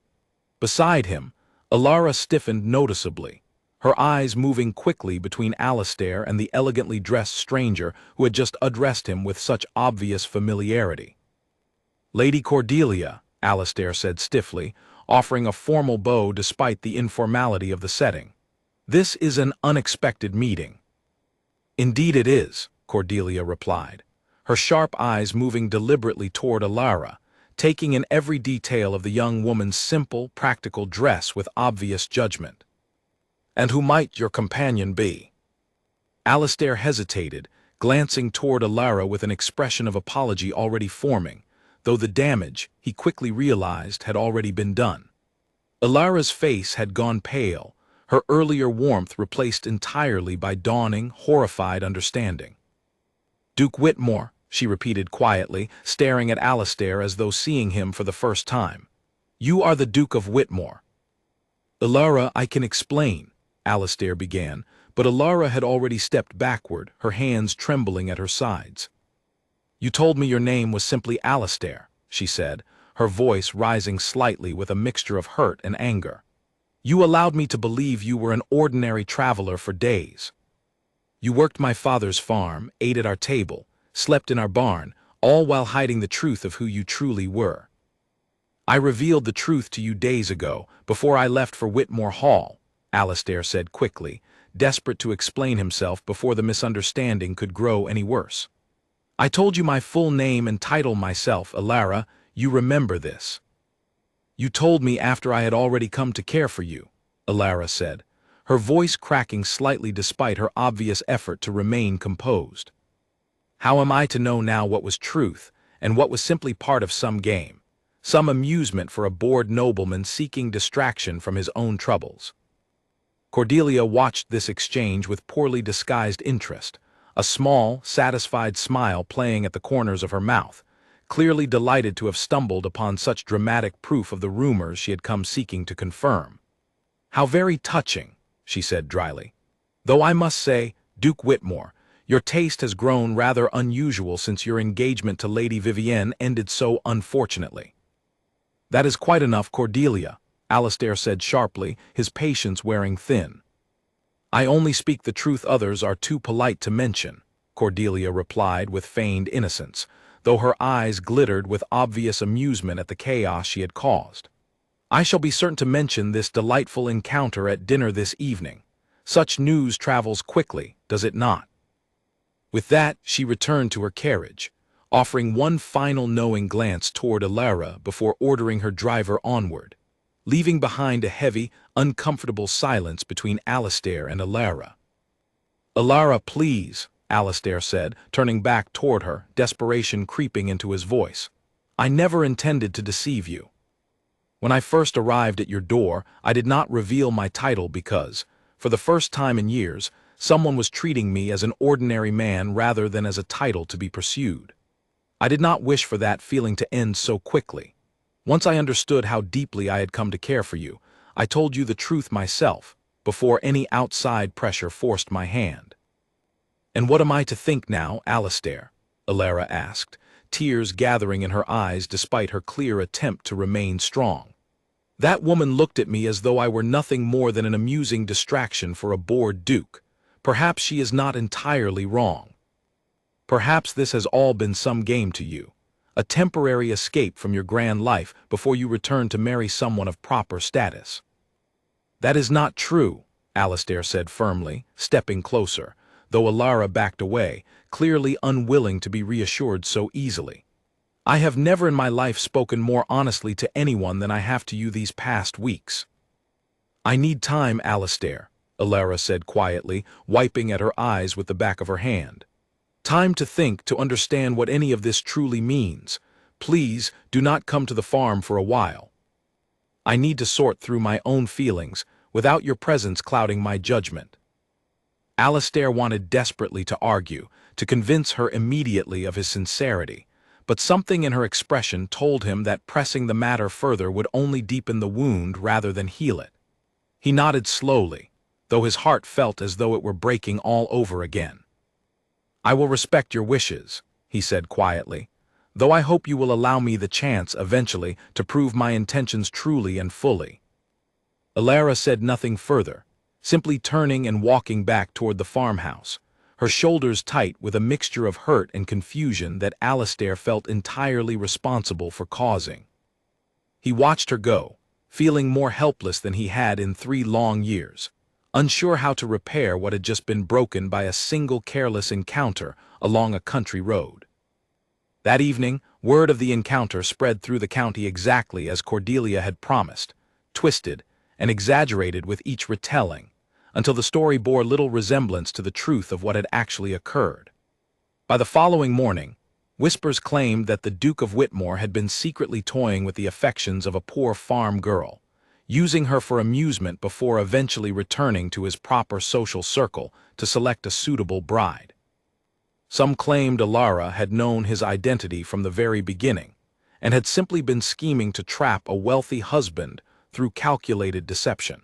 Beside him, Alara stiffened noticeably, her eyes moving quickly between Alastair and the elegantly dressed stranger who had just addressed him with such obvious familiarity. "Lady Cordelia," Alastair said stiffly, offering a formal bow despite the informality of the setting. "This is an unexpected meeting." "Indeed it is," Cordelia replied, her sharp eyes moving deliberately toward Alara, taking in every detail of the young woman's simple, practical dress with obvious judgment. "And who might your companion be?" Alastair hesitated, glancing toward Alara with an expression of apology already forming, though the damage, he quickly realized, had already been done. Alara's face had gone pale, her earlier warmth replaced entirely by dawning, horrified understanding. "Duke Whitmore," she repeated quietly, staring at Alistair as though seeing him for the first time. "You are the Duke of Whitmore." "Alara, I can explain," Alistair began, but Alara had already stepped backward, her hands trembling at her sides. "You told me your name was simply Alistair," she said, her voice rising slightly with a mixture of hurt and anger. "You allowed me to believe you were an ordinary traveler for days. You worked my father's farm, ate at our table, slept in our barn, all while hiding the truth of who you truly were. I revealed the truth to you days ago, before I left for Whitmore Hall," Alistair said quickly, desperate to explain himself before the misunderstanding could grow any worse. "I told you my full name and title myself, Alara. You remember this." "You told me after I had already come to care for you," Alara said, her voice cracking slightly despite her obvious effort to remain composed. "How am I to know now what was truth, and what was simply part of some game, some amusement for a bored nobleman seeking distraction from his own troubles?" Cordelia watched this exchange with poorly disguised interest, a small, satisfied smile playing at the corners of her mouth, clearly delighted to have stumbled upon such dramatic proof of the rumors she had come seeking to confirm. "How very touching," she said dryly. "Though I must say, Duke Whitmore, your taste has grown rather unusual since your engagement to Lady Vivienne ended so unfortunately." "That is quite enough, Cordelia," Alistair said sharply, his patience wearing thin. "I only speak the truth others are too polite to mention," Cordelia replied with feigned innocence, though her eyes glittered with obvious amusement at the chaos she had caused. "I shall be certain to mention this delightful encounter at dinner this evening. Such news travels quickly, does it not?" With that, she returned to her carriage, offering one final knowing glance toward Alara before ordering her driver onward, leaving behind a heavy, uncomfortable silence between Alistair and Alara. "Alara, please," Alistair said, turning back toward her, desperation creeping into his voice. "I never intended to deceive you. When I first arrived at your door, I did not reveal my title because, for the first time in years, someone was treating me as an ordinary man rather than as a title to be pursued. I did not wish for that feeling to end so quickly. Once I understood how deeply I had come to care for you, I told you the truth myself, before any outside pressure forced my hand." "And what am I to think now, Alistair?" Alara asked, tears gathering in her eyes despite her clear attempt to remain strong. "That woman looked at me as though I were nothing more than an amusing distraction for a bored duke. Perhaps she is not entirely wrong. Perhaps this has all been some game to you, a temporary escape from your grand life before you return to marry someone of proper status." "That is not true," Alistair said firmly, stepping closer, though Alara backed away, clearly unwilling to be reassured so easily. "I have never in my life spoken more honestly to anyone than I have to you these past weeks." "I need time, Alistair," Alara said quietly, wiping at her eyes with the back of her hand. "Time to think, to understand what any of this truly means. Please, do not come to the farm for a while. I need to sort through my own feelings, without your presence clouding my judgment." Alistair wanted desperately to argue, to convince her immediately of his sincerity, but something in her expression told him that pressing the matter further would only deepen the wound rather than heal it. He nodded slowly, though his heart felt as though it were breaking all over again. "I will respect your wishes," he said quietly, "though I hope you will allow me the chance, eventually, to prove my intentions truly and fully." Alara said nothing further, simply turning and walking back toward the farmhouse, her shoulders tight with a mixture of hurt and confusion that Alistair felt entirely responsible for causing. He watched her go, feeling more helpless than he had in 3 long years, unsure how to repair what had just been broken by a single careless encounter along a country road. That evening, word of the encounter spread through the county exactly as Cordelia had promised, twisted and exaggerated with each retelling, until the story bore little resemblance to the truth of what had actually occurred. By the following morning, whispers claimed that the Duke of Whitmore had been secretly toying with the affections of a poor farm girl, using her for amusement before eventually returning to his proper social circle to select a suitable bride. Some claimed Alara had known his identity from the very beginning, and had simply been scheming to trap a wealthy husband through calculated deception.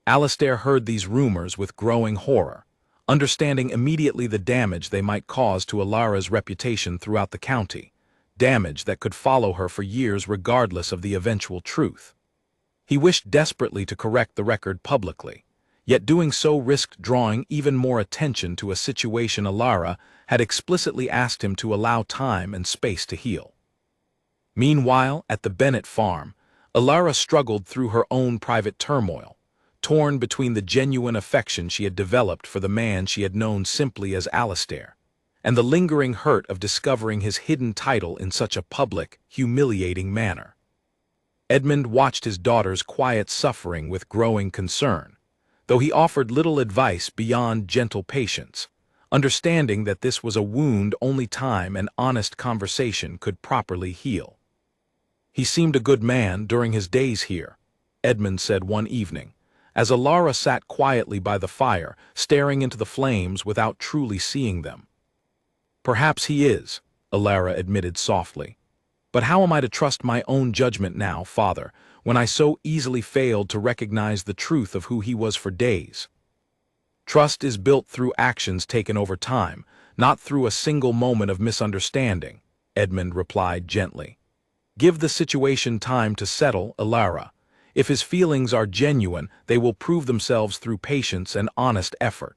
Alastair heard these rumors with growing horror, understanding immediately the damage they might cause to Alara's reputation throughout the county, damage that could follow her for years regardless of the eventual truth. He wished desperately to correct the record publicly, yet doing so risked drawing even more attention to a situation Alara had explicitly asked him to allow time and space to heal. Meanwhile, at the Bennett farm, Alara struggled through her own private turmoil, torn between the genuine affection she had developed for the man she had known simply as Alastair, and the lingering hurt of discovering his hidden title in such a public, humiliating manner. Edmund watched his daughter's quiet suffering with growing concern, though he offered little advice beyond gentle patience, understanding that this was a wound only time and honest conversation could properly heal. "He seemed a good man during his days here," Edmund said one evening, as Alara sat quietly by the fire, staring into the flames without truly seeing them. "Perhaps he is," Alara admitted softly. "But how am I to trust my own judgment now, Father, when I so easily failed to recognize the truth of who he was for days?" "Trust is built through actions taken over time, not through a single moment of misunderstanding," Edmund replied gently. "Give the situation time to settle, Alara. If his feelings are genuine, they will prove themselves through patience and honest effort.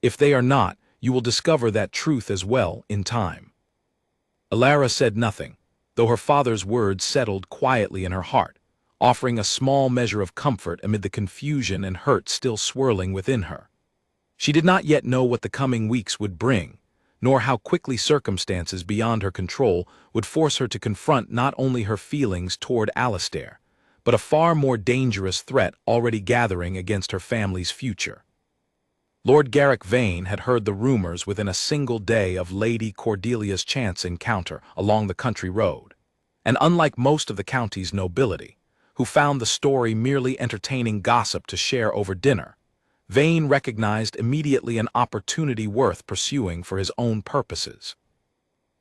If they are not, you will discover that truth as well in time." Alara said nothing, though her father's words settled quietly in her heart, offering a small measure of comfort amid the confusion and hurt still swirling within her. She did not yet know what the coming weeks would bring, nor how quickly circumstances beyond her control would force her to confront not only her feelings toward Alastair, but a far more dangerous threat already gathering against her family's future. Lord Garrick Vane had heard the rumors within a single day of Lady Cordelia's chance encounter along the country road, and unlike most of the county's nobility, who found the story merely entertaining gossip to share over dinner, Vane recognized immediately an opportunity worth pursuing for his own purposes.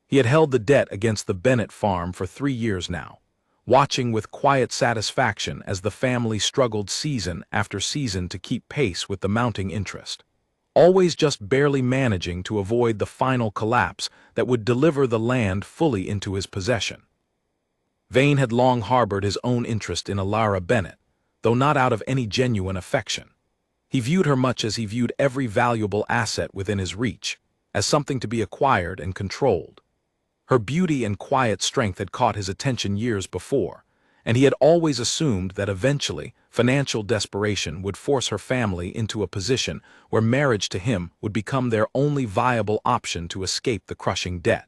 He had held the debt against the Bennett farm for 3 years now, watching with quiet satisfaction as the family struggled season after season to keep pace with the mounting interest, always just barely managing to avoid the final collapse that would deliver the land fully into his possession. Vane had long harbored his own interest in Alara Bennett, though not out of any genuine affection. He viewed her much as he viewed every valuable asset within his reach, as something to be acquired and controlled. Her beauty and quiet strength had caught his attention years before, and he had always assumed that eventually financial desperation would force her family into a position where marriage to him would become their only viable option to escape the crushing debt.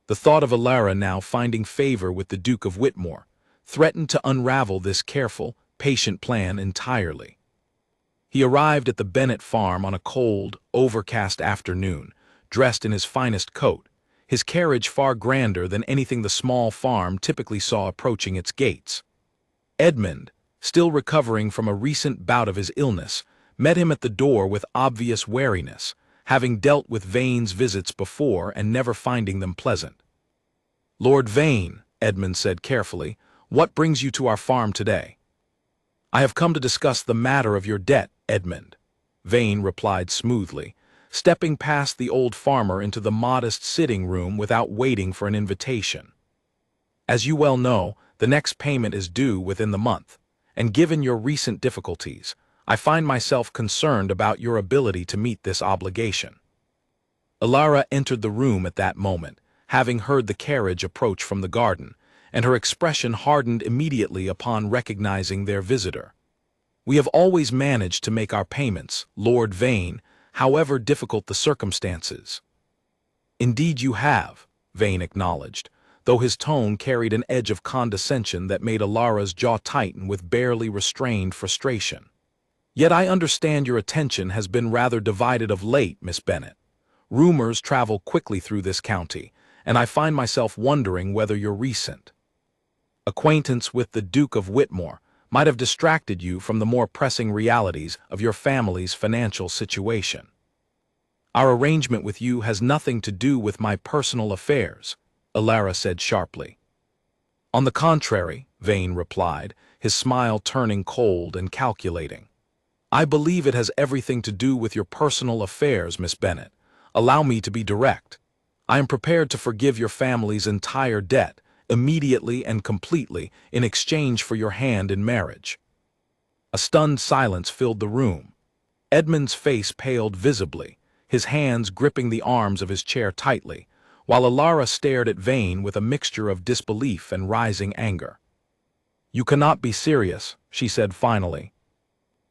The thought of Alara now finding favor with the Duke of Whitmore threatened to unravel this careful, patient plan entirely. He arrived at the Bennett farm on a cold, overcast afternoon, dressed in his finest coat, his carriage far grander than anything the small farm typically saw approaching its gates. Edmund, still recovering from a recent bout of his illness, met him at the door with obvious wariness, having dealt with Vane's visits before and never finding them pleasant. "Lord Vane," Edmund said carefully, "what brings you to our farm today?" "I have come to discuss the matter of your debt, Edmund," Vane replied smoothly, stepping past the old farmer into the modest sitting room without waiting for an invitation. "As you well know, the next payment is due within the month, and given your recent difficulties, I find myself concerned about your ability to meet this obligation." Alara entered the room at that moment, having heard the carriage approach from the garden, and her expression hardened immediately upon recognizing their visitor. "We have always managed to make our payments, Lord Vane, however difficult the circumstances." "Indeed you have," Vane acknowledged, though his tone carried an edge of condescension that made Alara's jaw tighten with barely restrained frustration. "Yet I understand your attention has been rather divided of late, Miss Bennett. Rumors travel quickly through this county, and I find myself wondering whether your recent acquaintance with the Duke of Whitmore might have distracted you from the more pressing realities of your family's financial situation. Our arrangement with you has nothing to do with my personal affairs, Alara said sharply. On the contrary, Vane replied, his smile turning cold and calculating. I believe it has everything to do with your personal affairs, Miss Bennet. Allow me to be direct. I am prepared to forgive your family's entire debt, immediately and completely, in exchange for your hand in marriage. A stunned silence filled the room. Edmund's face paled visibly, his hands gripping the arms of his chair tightly, while Alara stared at Vane with a mixture of disbelief and rising anger. You cannot be serious, she said finally.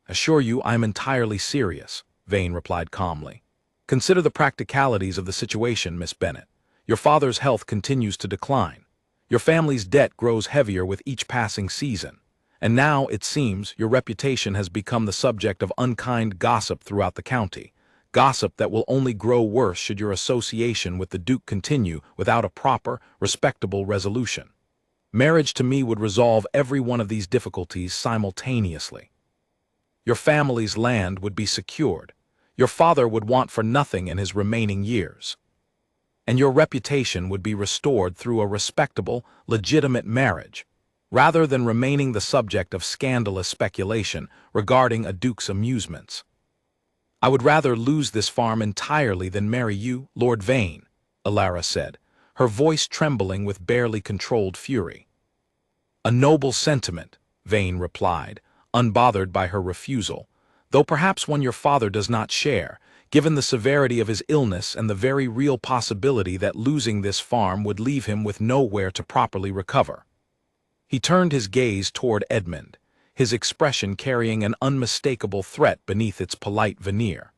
Assure you I am entirely serious, Vane replied calmly. Consider the practicalities of the situation, Miss Bennet. Your father's health continues to decline. Your family's debt grows heavier with each passing season. And now, it seems, your reputation has become the subject of unkind gossip throughout the county. Gossip that will only grow worse should your association with the Duke continue without a proper, respectable resolution. Marriage to me would resolve every one of these difficulties simultaneously. Your family's land would be secured. Your father would want for nothing in his remaining years. And your reputation would be restored through a respectable, legitimate marriage, rather than remaining the subject of scandalous speculation regarding a duke's amusements. I would rather lose this farm entirely than marry you, Lord Vane, Alara said, her voice trembling with barely controlled fury. A noble sentiment, Vane replied, unbothered by her refusal, though perhaps one your father does not share, given the severity of his illness and the very real possibility that losing this farm would leave him with nowhere to properly recover. He turned his gaze toward Edmund, his expression carrying an unmistakable threat beneath its polite veneer.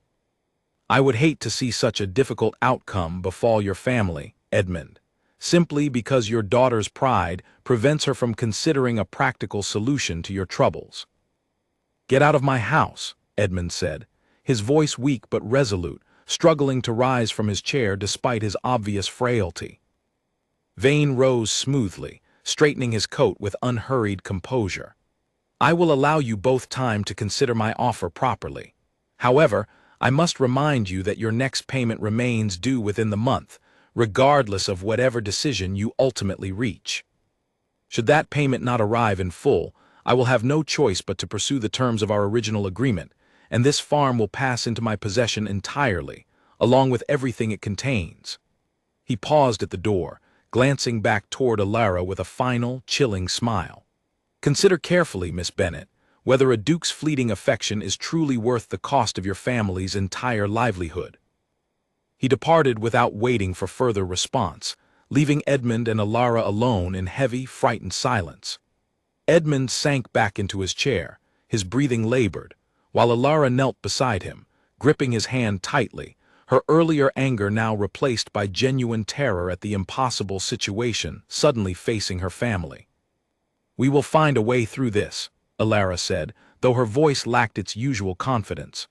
I would hate to see such a difficult outcome befall your family, Edmund, simply because your daughter's pride prevents her from considering a practical solution to your troubles. Get out of my house, Edmund said, his voice weak but resolute, struggling to rise from his chair despite his obvious frailty. Vane rose smoothly, straightening his coat with unhurried composure. I will allow you both time to consider my offer properly. However, I must remind you that your next payment remains due within the month, regardless of whatever decision you ultimately reach. Should that payment not arrive in full, I will have no choice but to pursue the terms of our original agreement, and this farm will pass into my possession entirely, along with everything it contains. He paused at the door, glancing back toward Alara with a final, chilling smile. Consider carefully, Miss Bennet, whether a duke's fleeting affection is truly worth the cost of your family's entire livelihood. He departed without waiting for further response, leaving Edmund and Alara alone in heavy, frightened silence. Edmund sank back into his chair, his breathing labored, while Alara knelt beside him, gripping his hand tightly, her earlier anger now replaced by genuine terror at the impossible situation suddenly facing her family. We will find a way through this, Alara said, though her voice lacked its usual confidence.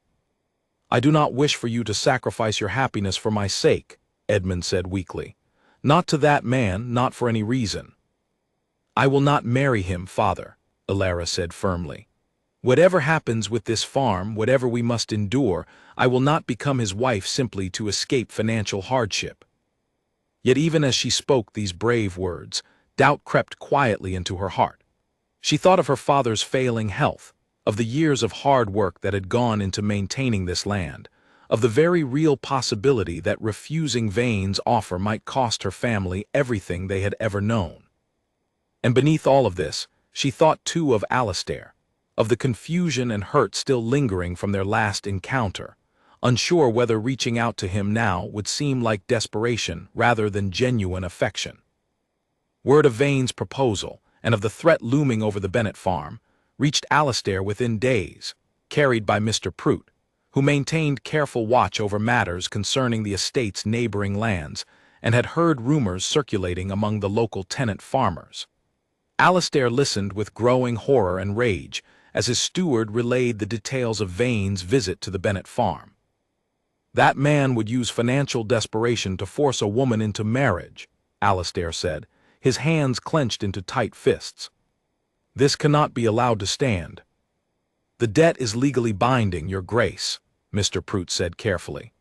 I do not wish for you to sacrifice your happiness for my sake, Edmund said weakly. Not to that man, not for any reason. I will not marry him, father, Alara said firmly. Whatever happens with this farm, whatever we must endure, I will not become his wife simply to escape financial hardship. Yet even as she spoke these brave words, doubt crept quietly into her heart. She thought of her father's failing health, of the years of hard work that had gone into maintaining this land, of the very real possibility that refusing Vane's offer might cost her family everything they had ever known. And beneath all of this, she thought too of Alistair, of the confusion and hurt still lingering from their last encounter, unsure whether reaching out to him now would seem like desperation rather than genuine affection. Word of Vane's proposal, and of the threat looming over the Bennet farm, reached Alistair within days, carried by Mr. Prout, who maintained careful watch over matters concerning the estate's neighboring lands and had heard rumors circulating among the local tenant farmers. Alistair listened with growing horror and rage as his steward relayed the details of Vane's visit to the Bennet farm. That man would use financial desperation to force a woman into marriage, Alastair said, his hands clenched into tight fists. This cannot be allowed to stand. The debt is legally binding, Your Grace, Mr. Prout said carefully.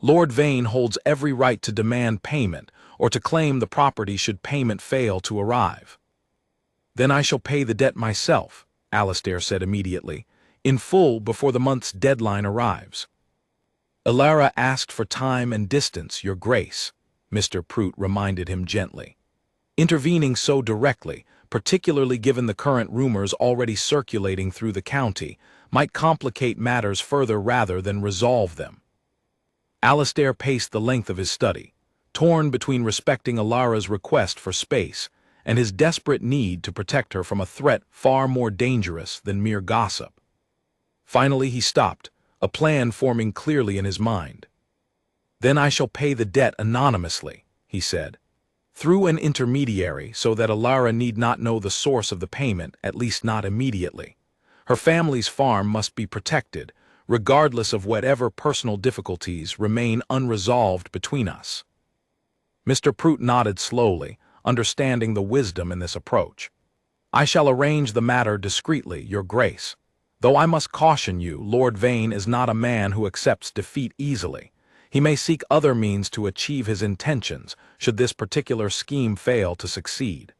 Lord Vane holds every right to demand payment or to claim the property should payment fail to arrive. Then I shall pay the debt myself, Alastair said immediately, in full before the month's deadline arrives. Alara asked for time and distance, Your Grace, Mr. Prout reminded him gently. Intervening so directly, particularly given the current rumors already circulating through the county, might complicate matters further rather than resolve them. Alastair paced the length of his study, torn between respecting Alara's request for space and his desperate need to protect her from a threat far more dangerous than mere gossip. Finally he stopped, a plan forming clearly in his mind. Then I shall pay the debt anonymously, he said, through an intermediary so that Alara need not know the source of the payment, at least not immediately. Her family's farm must be protected, regardless of whatever personal difficulties remain unresolved between us. Mr. Prout nodded slowly, understanding the wisdom in this approach. I shall arrange the matter discreetly, Your Grace. Though I must caution you, Lord Vane is not a man who accepts defeat easily. He may seek other means to achieve his intentions, should this particular scheme fail to succeed.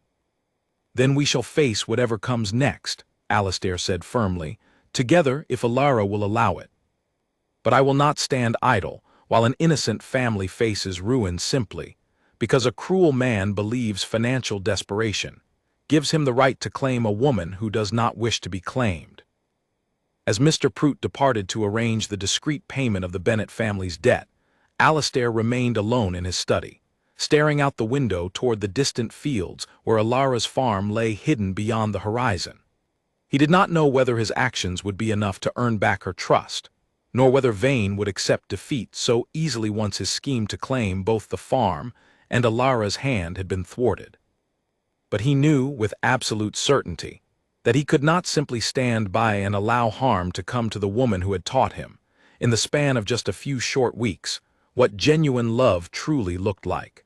Then we shall face whatever comes next, Alastair said firmly, together if Alara will allow it. But I will not stand idle while an innocent family faces ruin simply because a cruel man believes financial desperation gives him the right to claim a woman who does not wish to be claimed. As Mr. Prout departed to arrange the discreet payment of the Bennet family's debt, Alastair remained alone in his study, staring out the window toward the distant fields where Alara's farm lay hidden beyond the horizon. He did not know whether his actions would be enough to earn back her trust, nor whether Vane would accept defeat so easily once his scheme to claim both the farm and Alara's hand had been thwarted. But he knew with absolute certainty that he could not simply stand by and allow harm to come to the woman who had taught him, in the span of just a few short weeks, what genuine love truly looked like.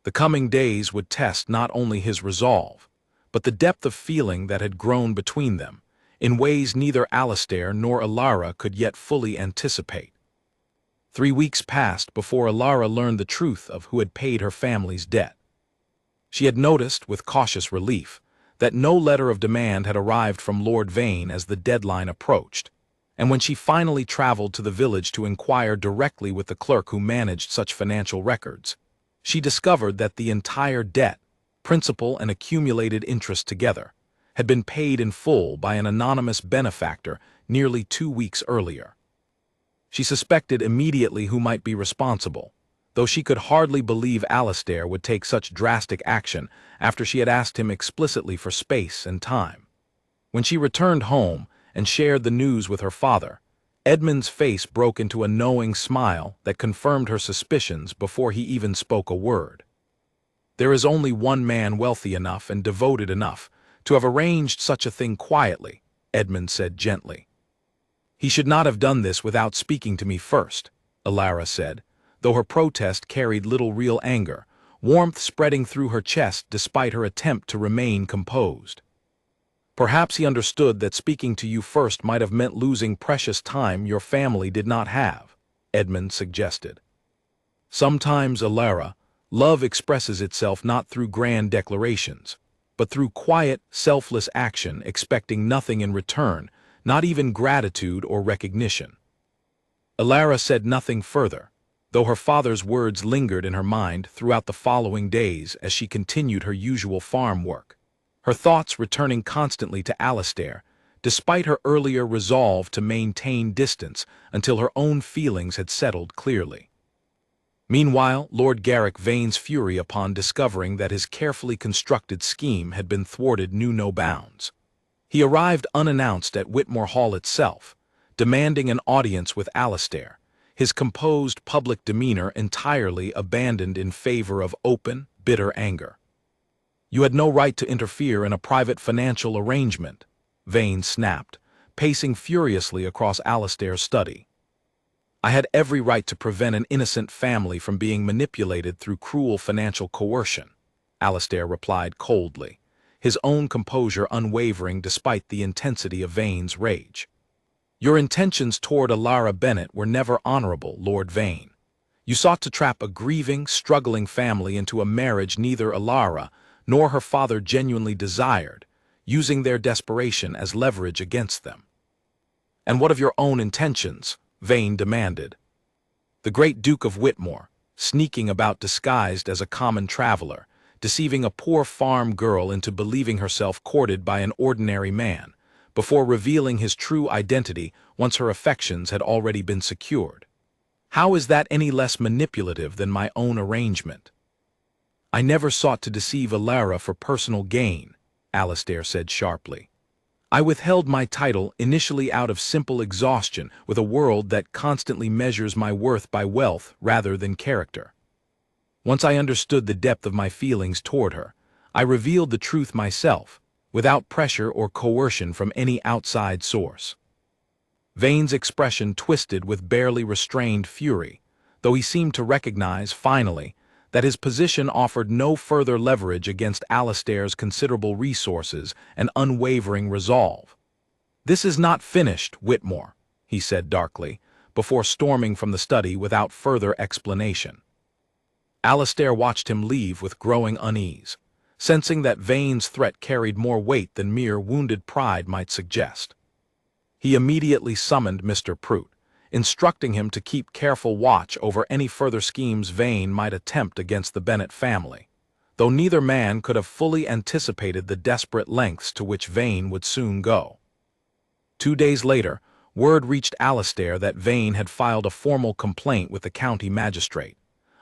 The coming days would test not only his resolve, but the depth of feeling that had grown between them, in ways neither Alastair nor Alara could yet fully anticipate. 3 weeks passed before Alara learned the truth of who had paid her family's debt. She had noticed, with cautious relief, that no letter of demand had arrived from Lord Vane as the deadline approached, and when she finally traveled to the village to inquire directly with the clerk who managed such financial records, she discovered that the entire debt, principal and accumulated interest together, had been paid in full by an anonymous benefactor nearly 2 weeks earlier. She suspected immediately who might be responsible, though she could hardly believe Alastair would take such drastic action after she had asked him explicitly for space and time. When she returned home and shared the news with her father, Edmund's face broke into a knowing smile that confirmed her suspicions before he even spoke a word. There is only one man wealthy enough and devoted enough to have arranged such a thing quietly, Edmund said gently. He should not have done this without speaking to me first, Alara said, though her protest carried little real anger, warmth spreading through her chest despite her attempt to remain composed. Perhaps he understood that speaking to you first might have meant losing precious time your family did not have, Edmund suggested. Sometimes, Alara, love expresses itself not through grand declarations, but through quiet, selfless action expecting nothing in return, not even gratitude or recognition. Alara said nothing further, though her father's words lingered in her mind throughout the following days as she continued her usual farm work, her thoughts returning constantly to Alastair, despite her earlier resolve to maintain distance until her own feelings had settled clearly. Meanwhile, Lord Garrick Vane's fury upon discovering that his carefully constructed scheme had been thwarted knew no bounds. He arrived unannounced at Whitmore Hall itself, demanding an audience with Alastair, his composed public demeanor entirely abandoned in favor of open, bitter anger. You had no right to interfere in a private financial arrangement, Vane snapped, pacing furiously across Alastair's study. I had every right to prevent an innocent family from being manipulated through cruel financial coercion, Alastair replied coldly, his own composure unwavering despite the intensity of Vane's rage. Your intentions toward Alara Bennett were never honorable, Lord Vane. You sought to trap a grieving, struggling family into a marriage neither Alara nor her father genuinely desired, using their desperation as leverage against them. And what of your own intentions? Vane demanded. The great Duke of Whitmore, sneaking about disguised as a common traveler, deceiving a poor farm girl into believing herself courted by an ordinary man, before revealing his true identity once her affections had already been secured. How is that any less manipulative than my own arrangement? I never sought to deceive Alara for personal gain, Alastair said sharply. I withheld my title initially out of simple exhaustion with a world that constantly measures my worth by wealth rather than character. Once I understood the depth of my feelings toward her, I revealed the truth myself, without pressure or coercion from any outside source. Vane's expression twisted with barely restrained fury, though he seemed to recognize, finally, that his position offered no further leverage against Alastair's considerable resources and unwavering resolve. This is not finished, Whitmore, he said darkly, before storming from the study without further explanation. Alastair watched him leave with growing unease, sensing that Vane's threat carried more weight than mere wounded pride might suggest. He immediately summoned Mr. Prout, instructing him to keep careful watch over any further schemes Vane might attempt against the Bennett family, though neither man could have fully anticipated the desperate lengths to which Vane would soon go. 2 days later, word reached Alastair that Vane had filed a formal complaint with the county magistrate,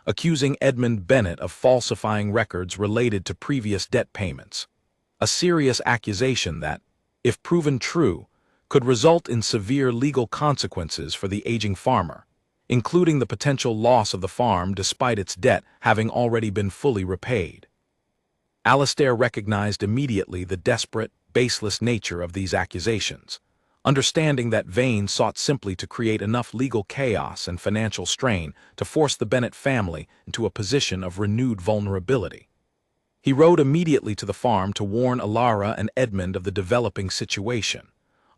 accusing Edmund Bennett of falsifying records related to previous debt payments, a serious accusation that, if proven true, could result in severe legal consequences for the aging farmer, including the potential loss of the farm despite its debt having already been fully repaid. Alastair recognized immediately the desperate, baseless nature of these accusations, understanding that Vane sought simply to create enough legal chaos and financial strain to force the Bennett family into a position of renewed vulnerability. He rode immediately to the farm to warn Alara and Edmund of the developing situation,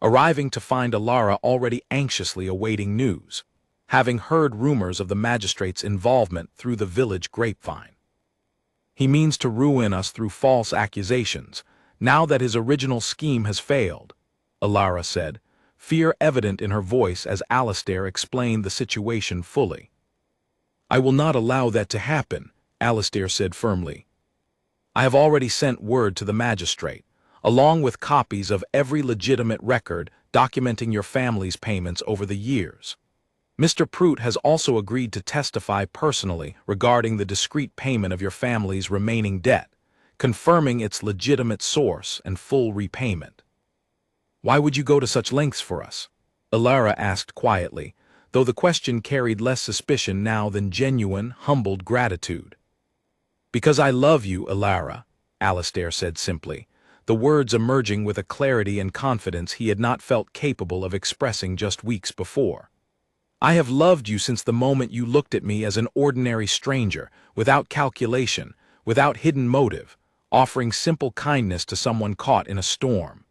arriving to find Alara already anxiously awaiting news, having heard rumors of the magistrate's involvement through the village grapevine. He means to ruin us through false accusations, now that his original scheme has failed, Alara said, fear evident in her voice as Alastair explained the situation fully. I will not allow that to happen, Alastair said firmly. I have already sent word to the magistrate, along with copies of every legitimate record documenting your family's payments over the years. Mr. Prout has also agreed to testify personally regarding the discrete payment of your family's remaining debt, confirming its legitimate source and full repayment. Why would you go to such lengths for us? Alara asked quietly, though the question carried less suspicion now than genuine, humbled gratitude. Because I love you, Alara, Alastair said simply, the words emerging with a clarity and confidence he had not felt capable of expressing just weeks before. I have loved you since the moment you looked at me as an ordinary stranger, without calculation, without hidden motive, offering simple kindness to someone caught in a storm.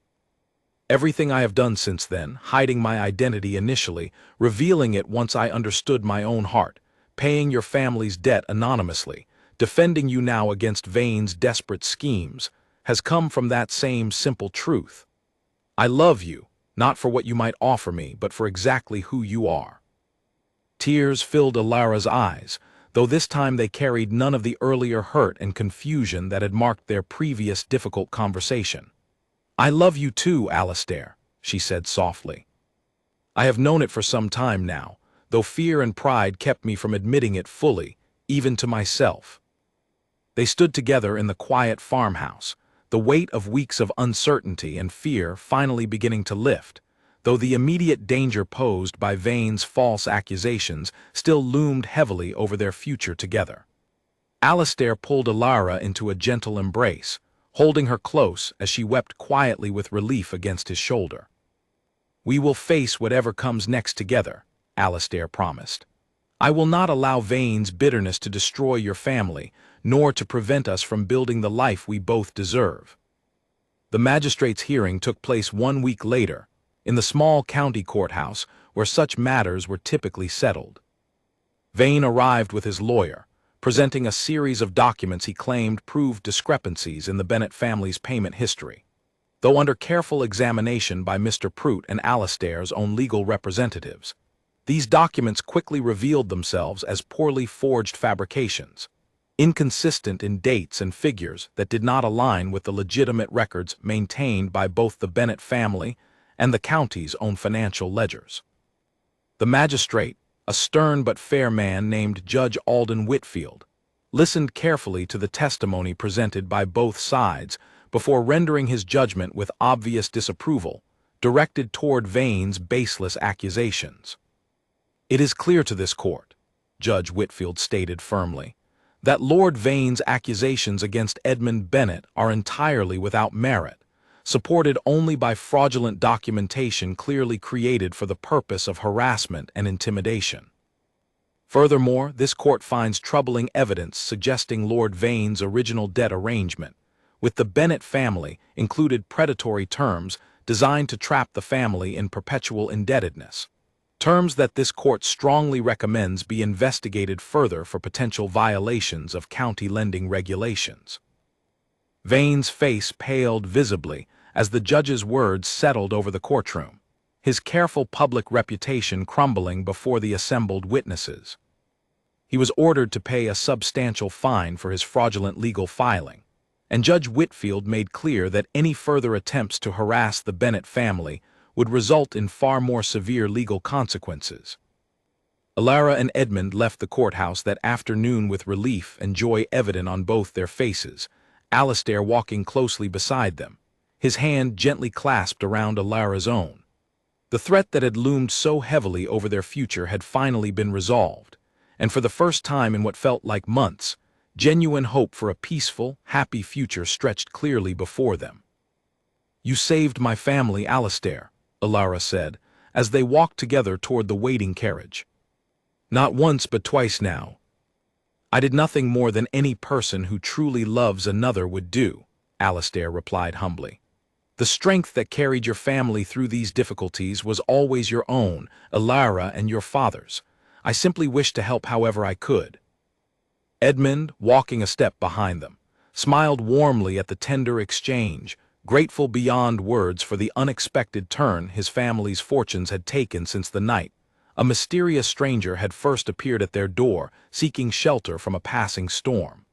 Everything I have done since then, hiding my identity initially, revealing it once I understood my own heart, paying your family's debt anonymously, defending you now against Vane's desperate schemes, has come from that same simple truth. I love you, not for what you might offer me, but for exactly who you are. Tears filled Alara's eyes, though this time they carried none of the earlier hurt and confusion that had marked their previous difficult conversation. I love you too, Alastair, she said softly. I have known it for some time now, though fear and pride kept me from admitting it fully, even to myself. They stood together in the quiet farmhouse, the weight of weeks of uncertainty and fear finally beginning to lift, though the immediate danger posed by Vane's false accusations still loomed heavily over their future together. Alastair pulled Alara into a gentle embrace, holding her close as she wept quietly with relief against his shoulder. We will face whatever comes next together, Alastair promised. I will not allow Vane's bitterness to destroy your family, nor to prevent us from building the life we both deserve. The magistrate's hearing took place 1 week later, in the small county courthouse where such matters were typically settled. Vane arrived with his lawyer, presenting a series of documents he claimed proved discrepancies in the Bennett family's payment history. Though under careful examination by Mr. Prout and Alastair's own legal representatives, these documents quickly revealed themselves as poorly forged fabrications, inconsistent in dates and figures that did not align with the legitimate records maintained by both the Bennett family and the county's own financial ledgers. The magistrate, a stern but fair man named Judge Alden Whitfield, listened carefully to the testimony presented by both sides before rendering his judgment with obvious disapproval, directed toward Vane's baseless accusations. It is clear to this court, Judge Whitfield stated firmly, that Lord Vane's accusations against Edmund Bennett are entirely without merit, supported only by fraudulent documentation clearly created for the purpose of harassment and intimidation. Furthermore, this court finds troubling evidence suggesting Lord Vane's original debt arrangement with the Bennett family included predatory terms designed to trap the family in perpetual indebtedness, terms that this court strongly recommends be investigated further for potential violations of county lending regulations. Vane's face paled visibly as the judge's words settled over the courtroom, his careful public reputation crumbling before the assembled witnesses. He was ordered to pay a substantial fine for his fraudulent legal filing, and Judge Whitfield made clear that any further attempts to harass the Bennett family would result in far more severe legal consequences. Alara and Edmund left the courthouse that afternoon with relief and joy evident on both their faces, Alastair walking closely beside them, his hand gently clasped around Alara's own. The threat that had loomed so heavily over their future had finally been resolved, and for the first time in what felt like months, genuine hope for a peaceful, happy future stretched clearly before them. "You saved my family, Alastair," Alara said, as they walked together toward the waiting carriage. "Not once but twice now. I did nothing more than any person who truly loves another would do," Alastair replied humbly. "The strength that carried your family through these difficulties was always your own, Alara and your father's. I simply wished to help however I could." Edmund, walking a step behind them, smiled warmly at the tender exchange, grateful beyond words for the unexpected turn his family's fortunes had taken since the night a mysterious stranger had first appeared at their door, seeking shelter from a passing storm.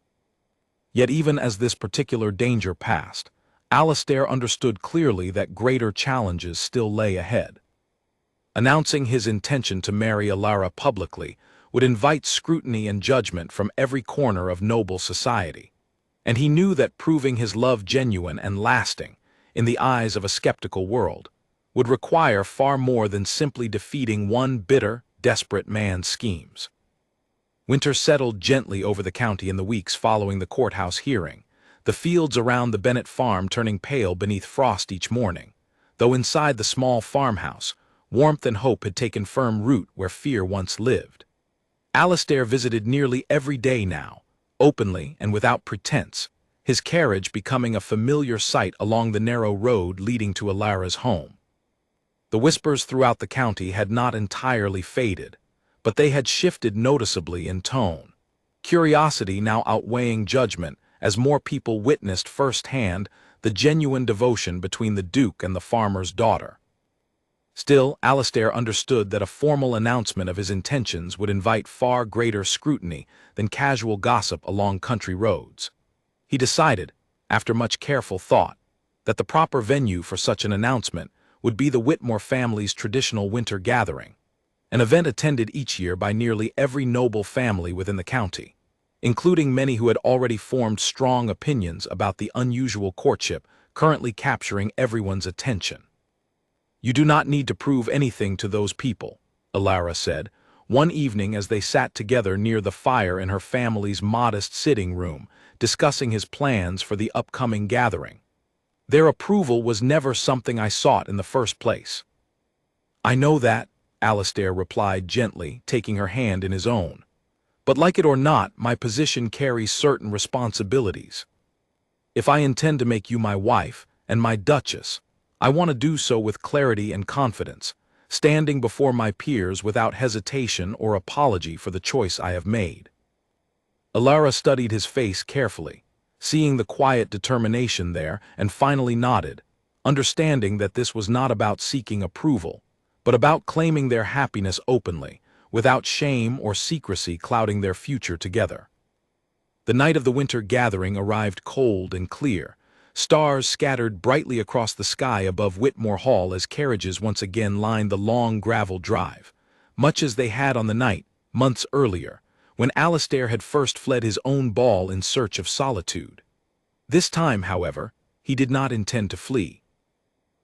Yet even as this particular danger passed, Alastair understood clearly that greater challenges still lay ahead. Announcing his intention to marry Alara publicly would invite scrutiny and judgment from every corner of noble society, and he knew that proving his love genuine and lasting, in the eyes of a skeptical world, would require far more than simply defeating one bitter, desperate man's schemes. Winter settled gently over the county in the weeks following the courthouse hearing, the fields around the Bennett farm turning pale beneath frost each morning, though inside the small farmhouse, warmth and hope had taken firm root where fear once lived. Alastair visited nearly every day now, openly and without pretense, his carriage becoming a familiar sight along the narrow road leading to Alara's home. The whispers throughout the county had not entirely faded, but they had shifted noticeably in tone, curiosity now outweighing judgment as more people witnessed firsthand the genuine devotion between the Duke and the farmer's daughter. Still, Alastair understood that a formal announcement of his intentions would invite far greater scrutiny than casual gossip along country roads. He decided, after much careful thought, that the proper venue for such an announcement would be the Whitmore family's traditional winter gathering, an event attended each year by nearly every noble family within the county, including many who had already formed strong opinions about the unusual courtship currently capturing everyone's attention. "You do not need to prove anything to those people," Alara said, one evening as they sat together near the fire in her family's modest sitting room, discussing his plans for the upcoming gathering. "Their approval was never something I sought in the first place." "I know that," Alistair replied gently, taking her hand in his own. But like it or not, my position carries certain responsibilities. If I intend to make you my wife and my Duchess, I want to do so with clarity and confidence, standing before my peers without hesitation or apology for the choice I have made. Alara studied his face carefully, seeing the quiet determination there, and finally nodded, understanding that this was not about seeking approval, but about claiming their happiness openly, without shame or secrecy clouding their future together. The night of the winter gathering arrived cold and clear, stars scattered brightly across the sky above Whitmore Hall as carriages once again lined the long gravel drive, much as they had on the night, months earlier, when Alistair had first fled his own ball in search of solitude. This time, however, he did not intend to flee.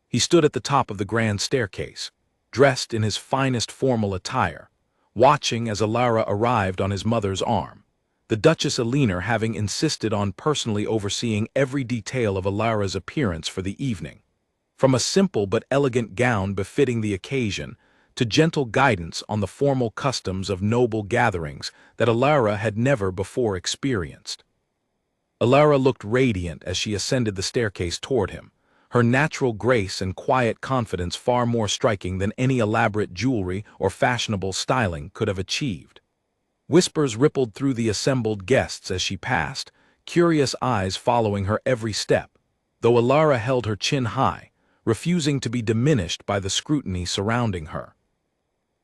He stood at the top of the grand staircase, dressed in his finest formal attire, watching as Alara arrived on his mother's arm, the Duchess Elinor having insisted on personally overseeing every detail of Alara's appearance for the evening, from a simple but elegant gown befitting the occasion to gentle guidance on the formal customs of noble gatherings that Alara had never before experienced. Alara looked radiant as she ascended the staircase toward him, her natural grace and quiet confidence far more striking than any elaborate jewelry or fashionable styling could have achieved. Whispers rippled through the assembled guests as she passed, curious eyes following her every step, though Alara held her chin high, refusing to be diminished by the scrutiny surrounding her.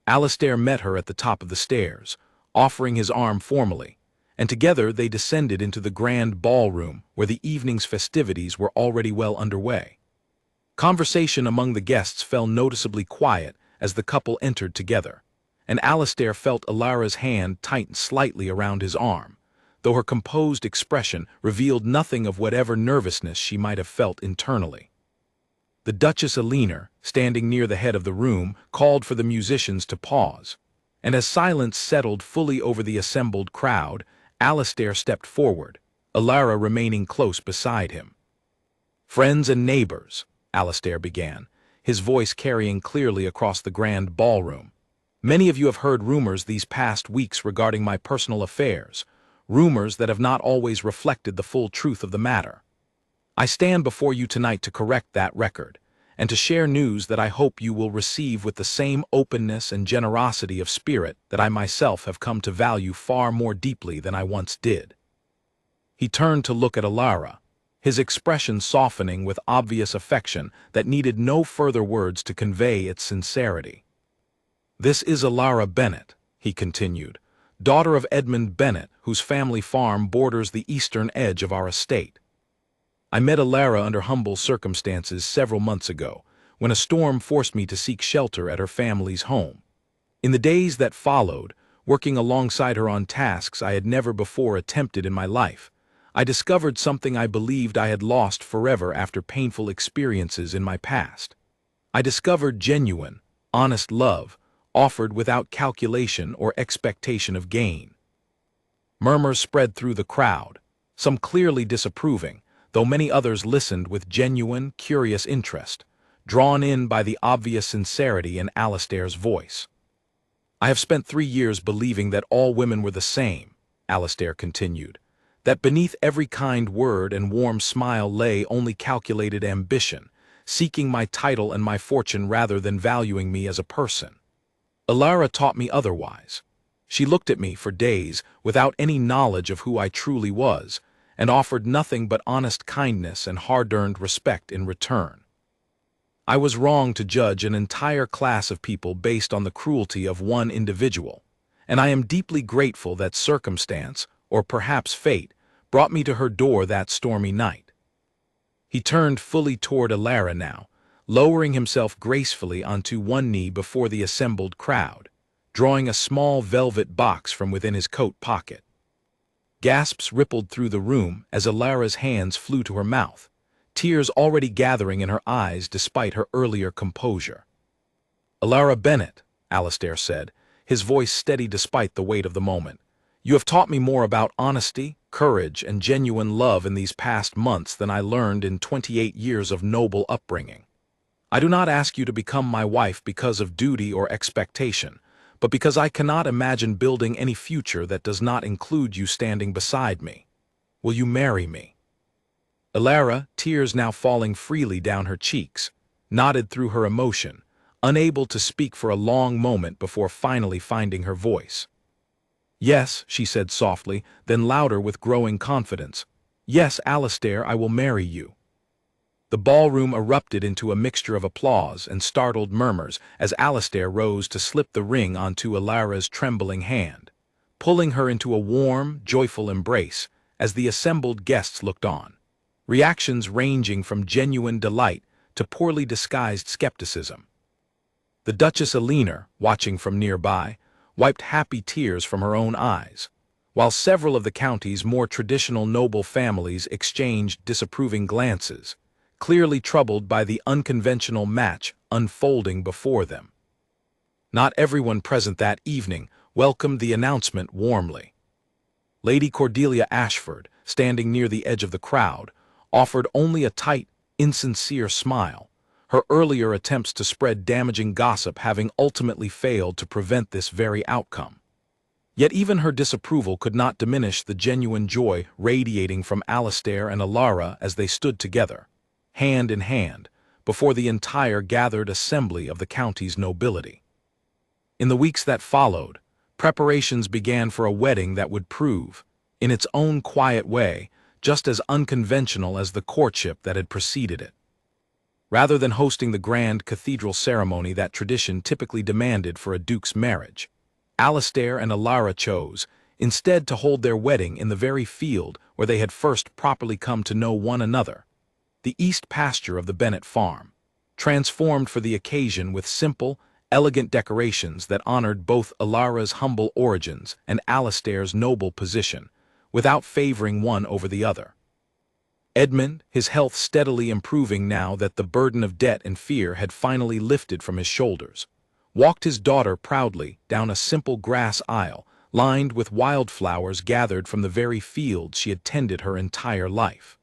Alistair met her at the top of the stairs, offering his arm formally, and together they descended into the grand ballroom where the evening's festivities were already well underway. Conversation among the guests fell noticeably quiet as the couple entered together, and Alistair felt Alara's hand tighten slightly around his arm, though her composed expression revealed nothing of whatever nervousness she might have felt internally. The Duchess Elinor, standing near the head of the room, called for the musicians to pause, and as silence settled fully over the assembled crowd, Alistair stepped forward, Alara remaining close beside him. "Friends and neighbors," Alistair began, his voice carrying clearly across the grand ballroom. "Many of you have heard rumors these past weeks regarding my personal affairs, rumors that have not always reflected the full truth of the matter. I stand before you tonight to correct that record, and to share news that I hope you will receive with the same openness and generosity of spirit that I myself have come to value far more deeply than I once did." He turned to look at Alara, his expression softening with obvious affection that needed no further words to convey its sincerity. "This is Alara Bennet," he continued, "daughter of Edmund Bennet, whose family farm borders the eastern edge of our estate. I met Alara under humble circumstances several months ago, when a storm forced me to seek shelter at her family's home. In the days that followed, working alongside her on tasks I had never before attempted in my life, I discovered something I believed I had lost forever after painful experiences in my past. I discovered genuine, honest love, offered without calculation or expectation of gain." Murmurs spread through the crowd, some clearly disapproving, though many others listened with genuine, curious interest, drawn in by the obvious sincerity in Alistair's voice. "I have spent 3 years believing that all women were the same," Alistair continued, "that beneath every kind word and warm smile lay only calculated ambition, seeking my title and my fortune rather than valuing me as a person. Alara taught me otherwise. She looked at me for days without any knowledge of who I truly was, and offered nothing but honest kindness and hard-earned respect in return. I was wrong to judge an entire class of people based on the cruelty of one individual, and I am deeply grateful that circumstance, or perhaps fate, brought me to her door that stormy night." He turned fully toward Alara now, lowering himself gracefully onto one knee before the assembled crowd, drawing a small velvet box from within his coat pocket. Gasps rippled through the room as Alara's hands flew to her mouth, tears already gathering in her eyes despite her earlier composure. "Alara Bennet," Alistair said, his voice steady despite the weight of the moment, "you have taught me more about honesty, courage, and genuine love in these past months than I learned in 28 years of noble upbringing. I do not ask you to become my wife because of duty or expectation, but because I cannot imagine building any future that does not include you standing beside me. Will you marry me?" Elara, tears now falling freely down her cheeks, nodded through her emotion, unable to speak for a long moment before finally finding her voice. "Yes," she said softly, then louder with growing confidence. "Yes, Alistair, I will marry you." The ballroom erupted into a mixture of applause and startled murmurs as Alistair rose to slip the ring onto Elara's trembling hand, pulling her into a warm, joyful embrace as the assembled guests looked on, reactions ranging from genuine delight to poorly disguised skepticism. The Duchess Elinor, watching from nearby, wiped happy tears from her own eyes, while several of the county's more traditional noble families exchanged disapproving glances, clearly troubled by the unconventional match unfolding before them. Not everyone present that evening welcomed the announcement warmly. Lady Cordelia Ashford, standing near the edge of the crowd, offered only a tight, insincere smile, her earlier attempts to spread damaging gossip having ultimately failed to prevent this very outcome. Yet even her disapproval could not diminish the genuine joy radiating from Alistair and Elara as they stood together, hand in hand, before the entire gathered assembly of the county's nobility. In the weeks that followed, preparations began for a wedding that would prove, in its own quiet way, just as unconventional as the courtship that had preceded it. Rather than hosting the grand cathedral ceremony that tradition typically demanded for a duke's marriage, Alistair and Elara chose, instead, to hold their wedding in the very field where they had first properly come to know one another, the east pasture of the Bennet farm, transformed for the occasion with simple, elegant decorations that honored both Elara's humble origins and Alistair's noble position, without favoring one over the other. Edmund, his health steadily improving now that the burden of debt and fear had finally lifted from his shoulders, walked his daughter proudly down a simple grass aisle lined with wildflowers gathered from the very field she had tended her entire life.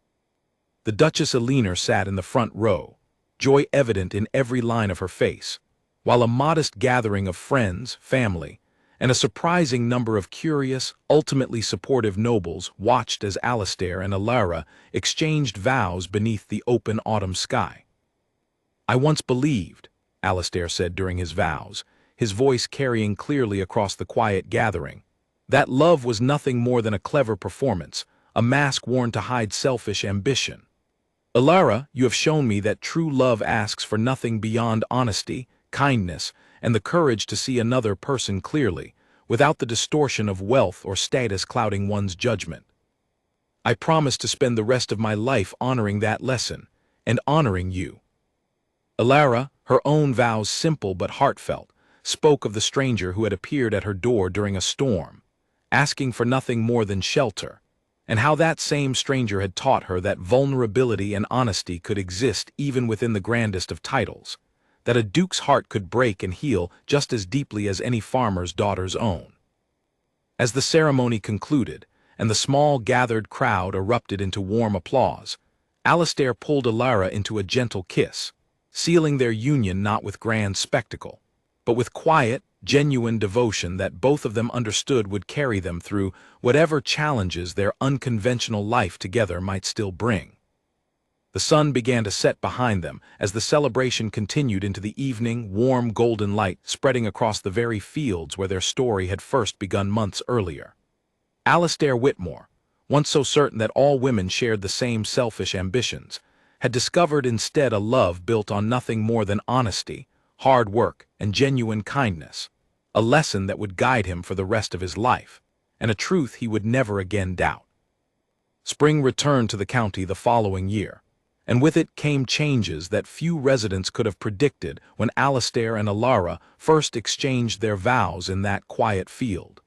The Duchess Elinor sat in the front row, joy evident in every line of her face, while a modest gathering of friends, family, and a surprising number of curious, ultimately supportive nobles watched as Alistair and Elara exchanged vows beneath the open autumn sky. "I once believed," Alistair said during his vows, his voice carrying clearly across the quiet gathering, "that love was nothing more than a clever performance, a mask worn to hide selfish ambition. Elara, you have shown me that true love asks for nothing beyond honesty, kindness, and the courage to see another person clearly, without the distortion of wealth or status clouding one's judgment. I promise to spend the rest of my life honoring that lesson, and honoring you." Elara, her own vows simple but heartfelt, spoke of the stranger who had appeared at her door during a storm, asking for nothing more than shelter, and how that same stranger had taught her that vulnerability and honesty could exist even within the grandest of titles, that a duke's heart could break and heal just as deeply as any farmer's daughter's own. As the ceremony concluded, and the small gathered crowd erupted into warm applause, Alistair pulled Elara into a gentle kiss, sealing their union not with grand spectacle, but with quiet, genuine devotion that both of them understood would carry them through whatever challenges their unconventional life together might still bring. The sun began to set behind them as the celebration continued into the evening, warm golden light spreading across the very fields where their story had first begun months earlier. Alistair Whitmore, once so certain that all women shared the same selfish ambitions, had discovered instead a love built on nothing more than honesty, hard work, and genuine kindness, a lesson that would guide him for the rest of his life, and a truth he would never again doubt. Spring returned to the county the following year, and with it came changes that few residents could have predicted when Alistair and Elara first exchanged their vows in that quiet field.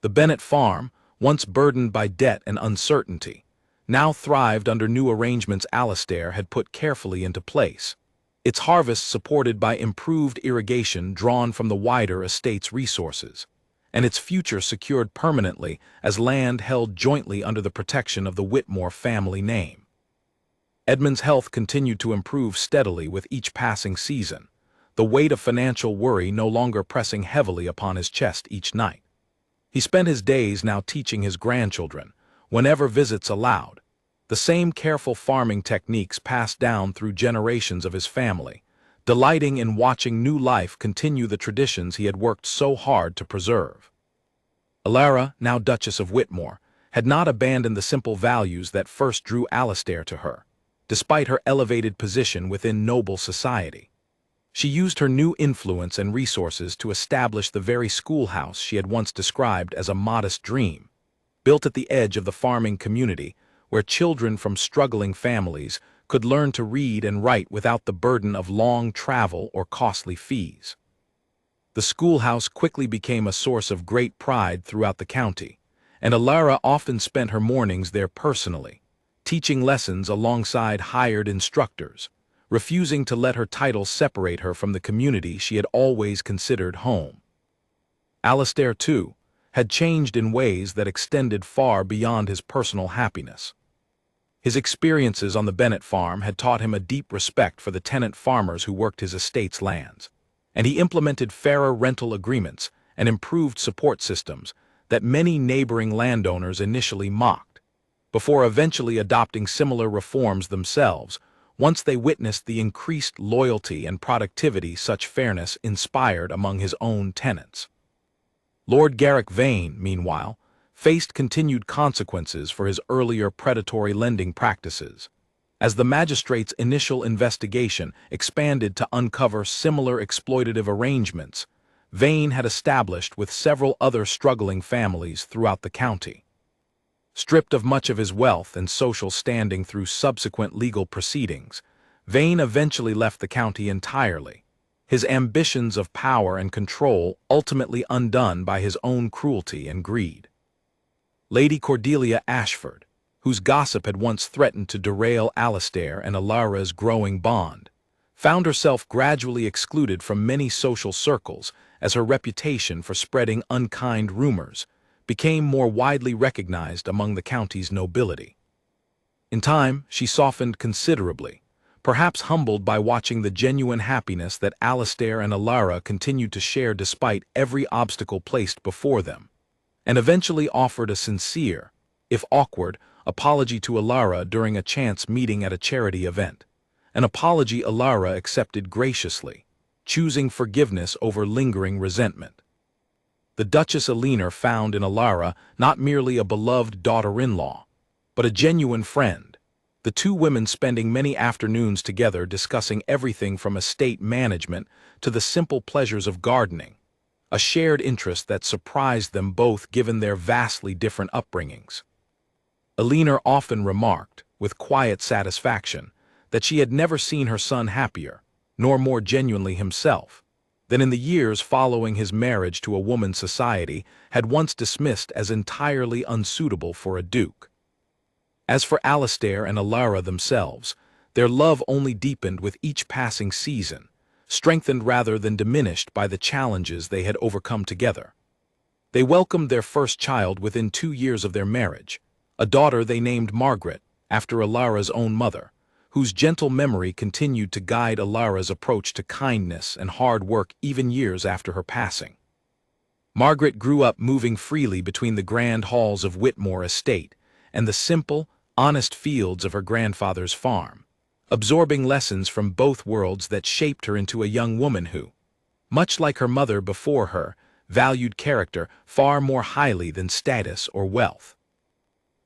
The Bennet farm, once burdened by debt and uncertainty, now thrived under new arrangements Alistair had put carefully into place, its harvest supported by improved irrigation drawn from the wider estate's resources, and its future secured permanently as land held jointly under the protection of the Whitmore family name. Edmund's health continued to improve steadily with each passing season, the weight of financial worry no longer pressing heavily upon his chest each night. He spent his days now teaching his grandchildren, whenever visits allowed, the same careful farming techniques passed down through generations of his family, delighting in watching new life continue the traditions he had worked so hard to preserve. Alara, now Duchess of Whitmore, had not abandoned the simple values that first drew Alastair to her, despite her elevated position within noble society. She used her new influence and resources to establish the very schoolhouse she had once described as a modest dream, built at the edge of the farming community, where children from struggling families could learn to read and write without the burden of long travel or costly fees. The schoolhouse quickly became a source of great pride throughout the county, and Alara often spent her mornings there personally, teaching lessons alongside hired instructors, refusing to let her title separate her from the community she had always considered home. Alastair, too, had changed in ways that extended far beyond his personal happiness. His experiences on the Bennett farm had taught him a deep respect for the tenant farmers who worked his estate's lands, and he implemented fairer rental agreements and improved support systems that many neighboring landowners initially mocked, before eventually adopting similar reforms themselves once they witnessed the increased loyalty and productivity such fairness inspired among his own tenants. Lord Garrick Vane, meanwhile, faced continued consequences for his earlier predatory lending practices, as the magistrate's initial investigation expanded to uncover similar exploitative arrangements Vane had established with several other struggling families throughout the county. Stripped of much of his wealth and social standing through subsequent legal proceedings, Vane eventually left the county entirely, his ambitions of power and control ultimately undone by his own cruelty and greed. Lady Cordelia Ashford, whose gossip had once threatened to derail Alastair and Alara's growing bond, found herself gradually excluded from many social circles as her reputation for spreading unkind rumors became more widely recognized among the county's nobility. In time, she softened considerably, perhaps humbled by watching the genuine happiness that Alastair and Alara continued to share despite every obstacle placed before them, and eventually offered a sincere, if awkward, apology to Alara during a chance meeting at a charity event, an apology Alara accepted graciously, choosing forgiveness over lingering resentment. The Duchess Elinor found in Alara not merely a beloved daughter-in-law, but a genuine friend, the two women spending many afternoons together discussing everything from estate management to the simple pleasures of gardening, a shared interest that surprised them both given their vastly different upbringings. Elinor often remarked, with quiet satisfaction, that she had never seen her son happier, nor more genuinely himself, than in the years following his marriage to a woman society had once dismissed as entirely unsuitable for a duke. As for Alastair and Alara themselves, their love only deepened with each passing season, strengthened rather than diminished by the challenges they had overcome together. They welcomed their first child within 2 years of their marriage, a daughter they named Margaret, after Alara's own mother, whose gentle memory continued to guide Alara's approach to kindness and hard work even years after her passing. Margaret grew up moving freely between the grand halls of Whitmore Estate and the simple, honest fields of her grandfather's farm, absorbing lessons from both worlds that shaped her into a young woman who, much like her mother before her, valued character far more highly than status or wealth.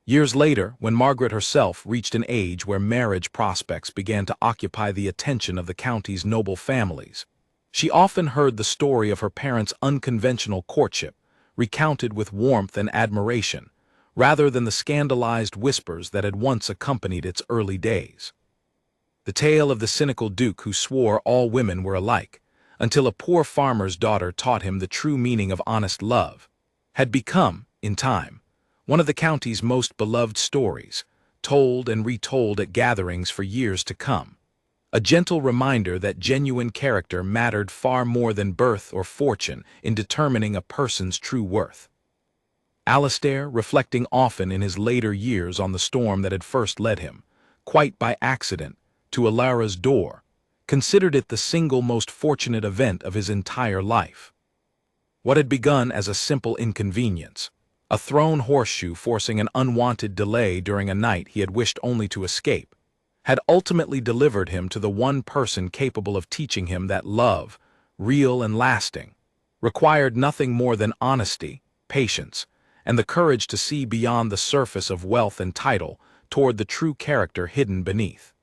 Years later, when Margaret herself reached an age where marriage prospects began to occupy the attention of the county's noble families, she often heard the story of her parents' unconventional courtship recounted with warmth and admiration, rather than the scandalized whispers that had once accompanied its early days. The tale of the cynical duke who swore all women were alike, until a poor farmer's daughter taught him the true meaning of honest love, had become, in time, one of the county's most beloved stories, told and retold at gatherings for years to come, a gentle reminder that genuine character mattered far more than birth or fortune in determining a person's true worth. Alastair, reflecting often in his later years on the storm that had first led him, quite by accident, to Alara's door, considered it the single most fortunate event of his entire life. What had begun as a simple inconvenience, a thrown horseshoe forcing an unwanted delay during a night he had wished only to escape, had ultimately delivered him to the one person capable of teaching him that love, real and lasting, required nothing more than honesty, patience, and the courage to see beyond the surface of wealth and title toward the true character hidden beneath.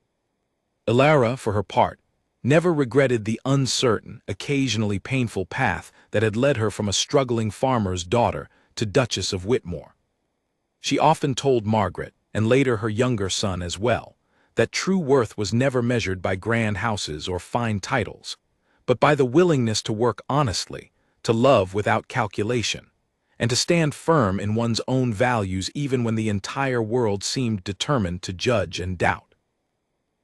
Alara, for her part, never regretted the uncertain, occasionally painful path that had led her from a struggling farmer's daughter to Duchess of Whitmore. She often told Margaret, and later her younger son as well, that true worth was never measured by grand houses or fine titles, but by the willingness to work honestly, to love without calculation, and to stand firm in one's own values even when the entire world seemed determined to judge and doubt.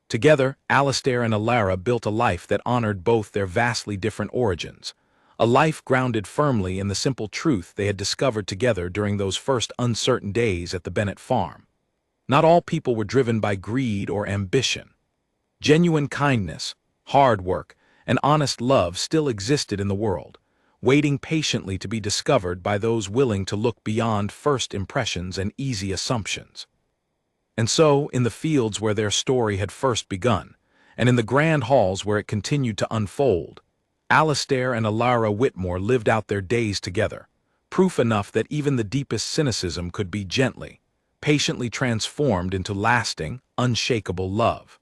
Together, Alastair and Alara built a life that honored both their vastly different origins, a life grounded firmly in the simple truth they had discovered together during those first uncertain days at the Bennet farm. Not all people were driven by greed or ambition. Genuine kindness, hard work, and honest love still existed in the world, waiting patiently to be discovered by those willing to look beyond first impressions and easy assumptions. And so, in the fields where their story had first begun, and in the grand halls where it continued to unfold, Alastair and Alara Whitmore lived out their days together, proof enough that even the deepest cynicism could be gently, patiently transformed into lasting, unshakable love.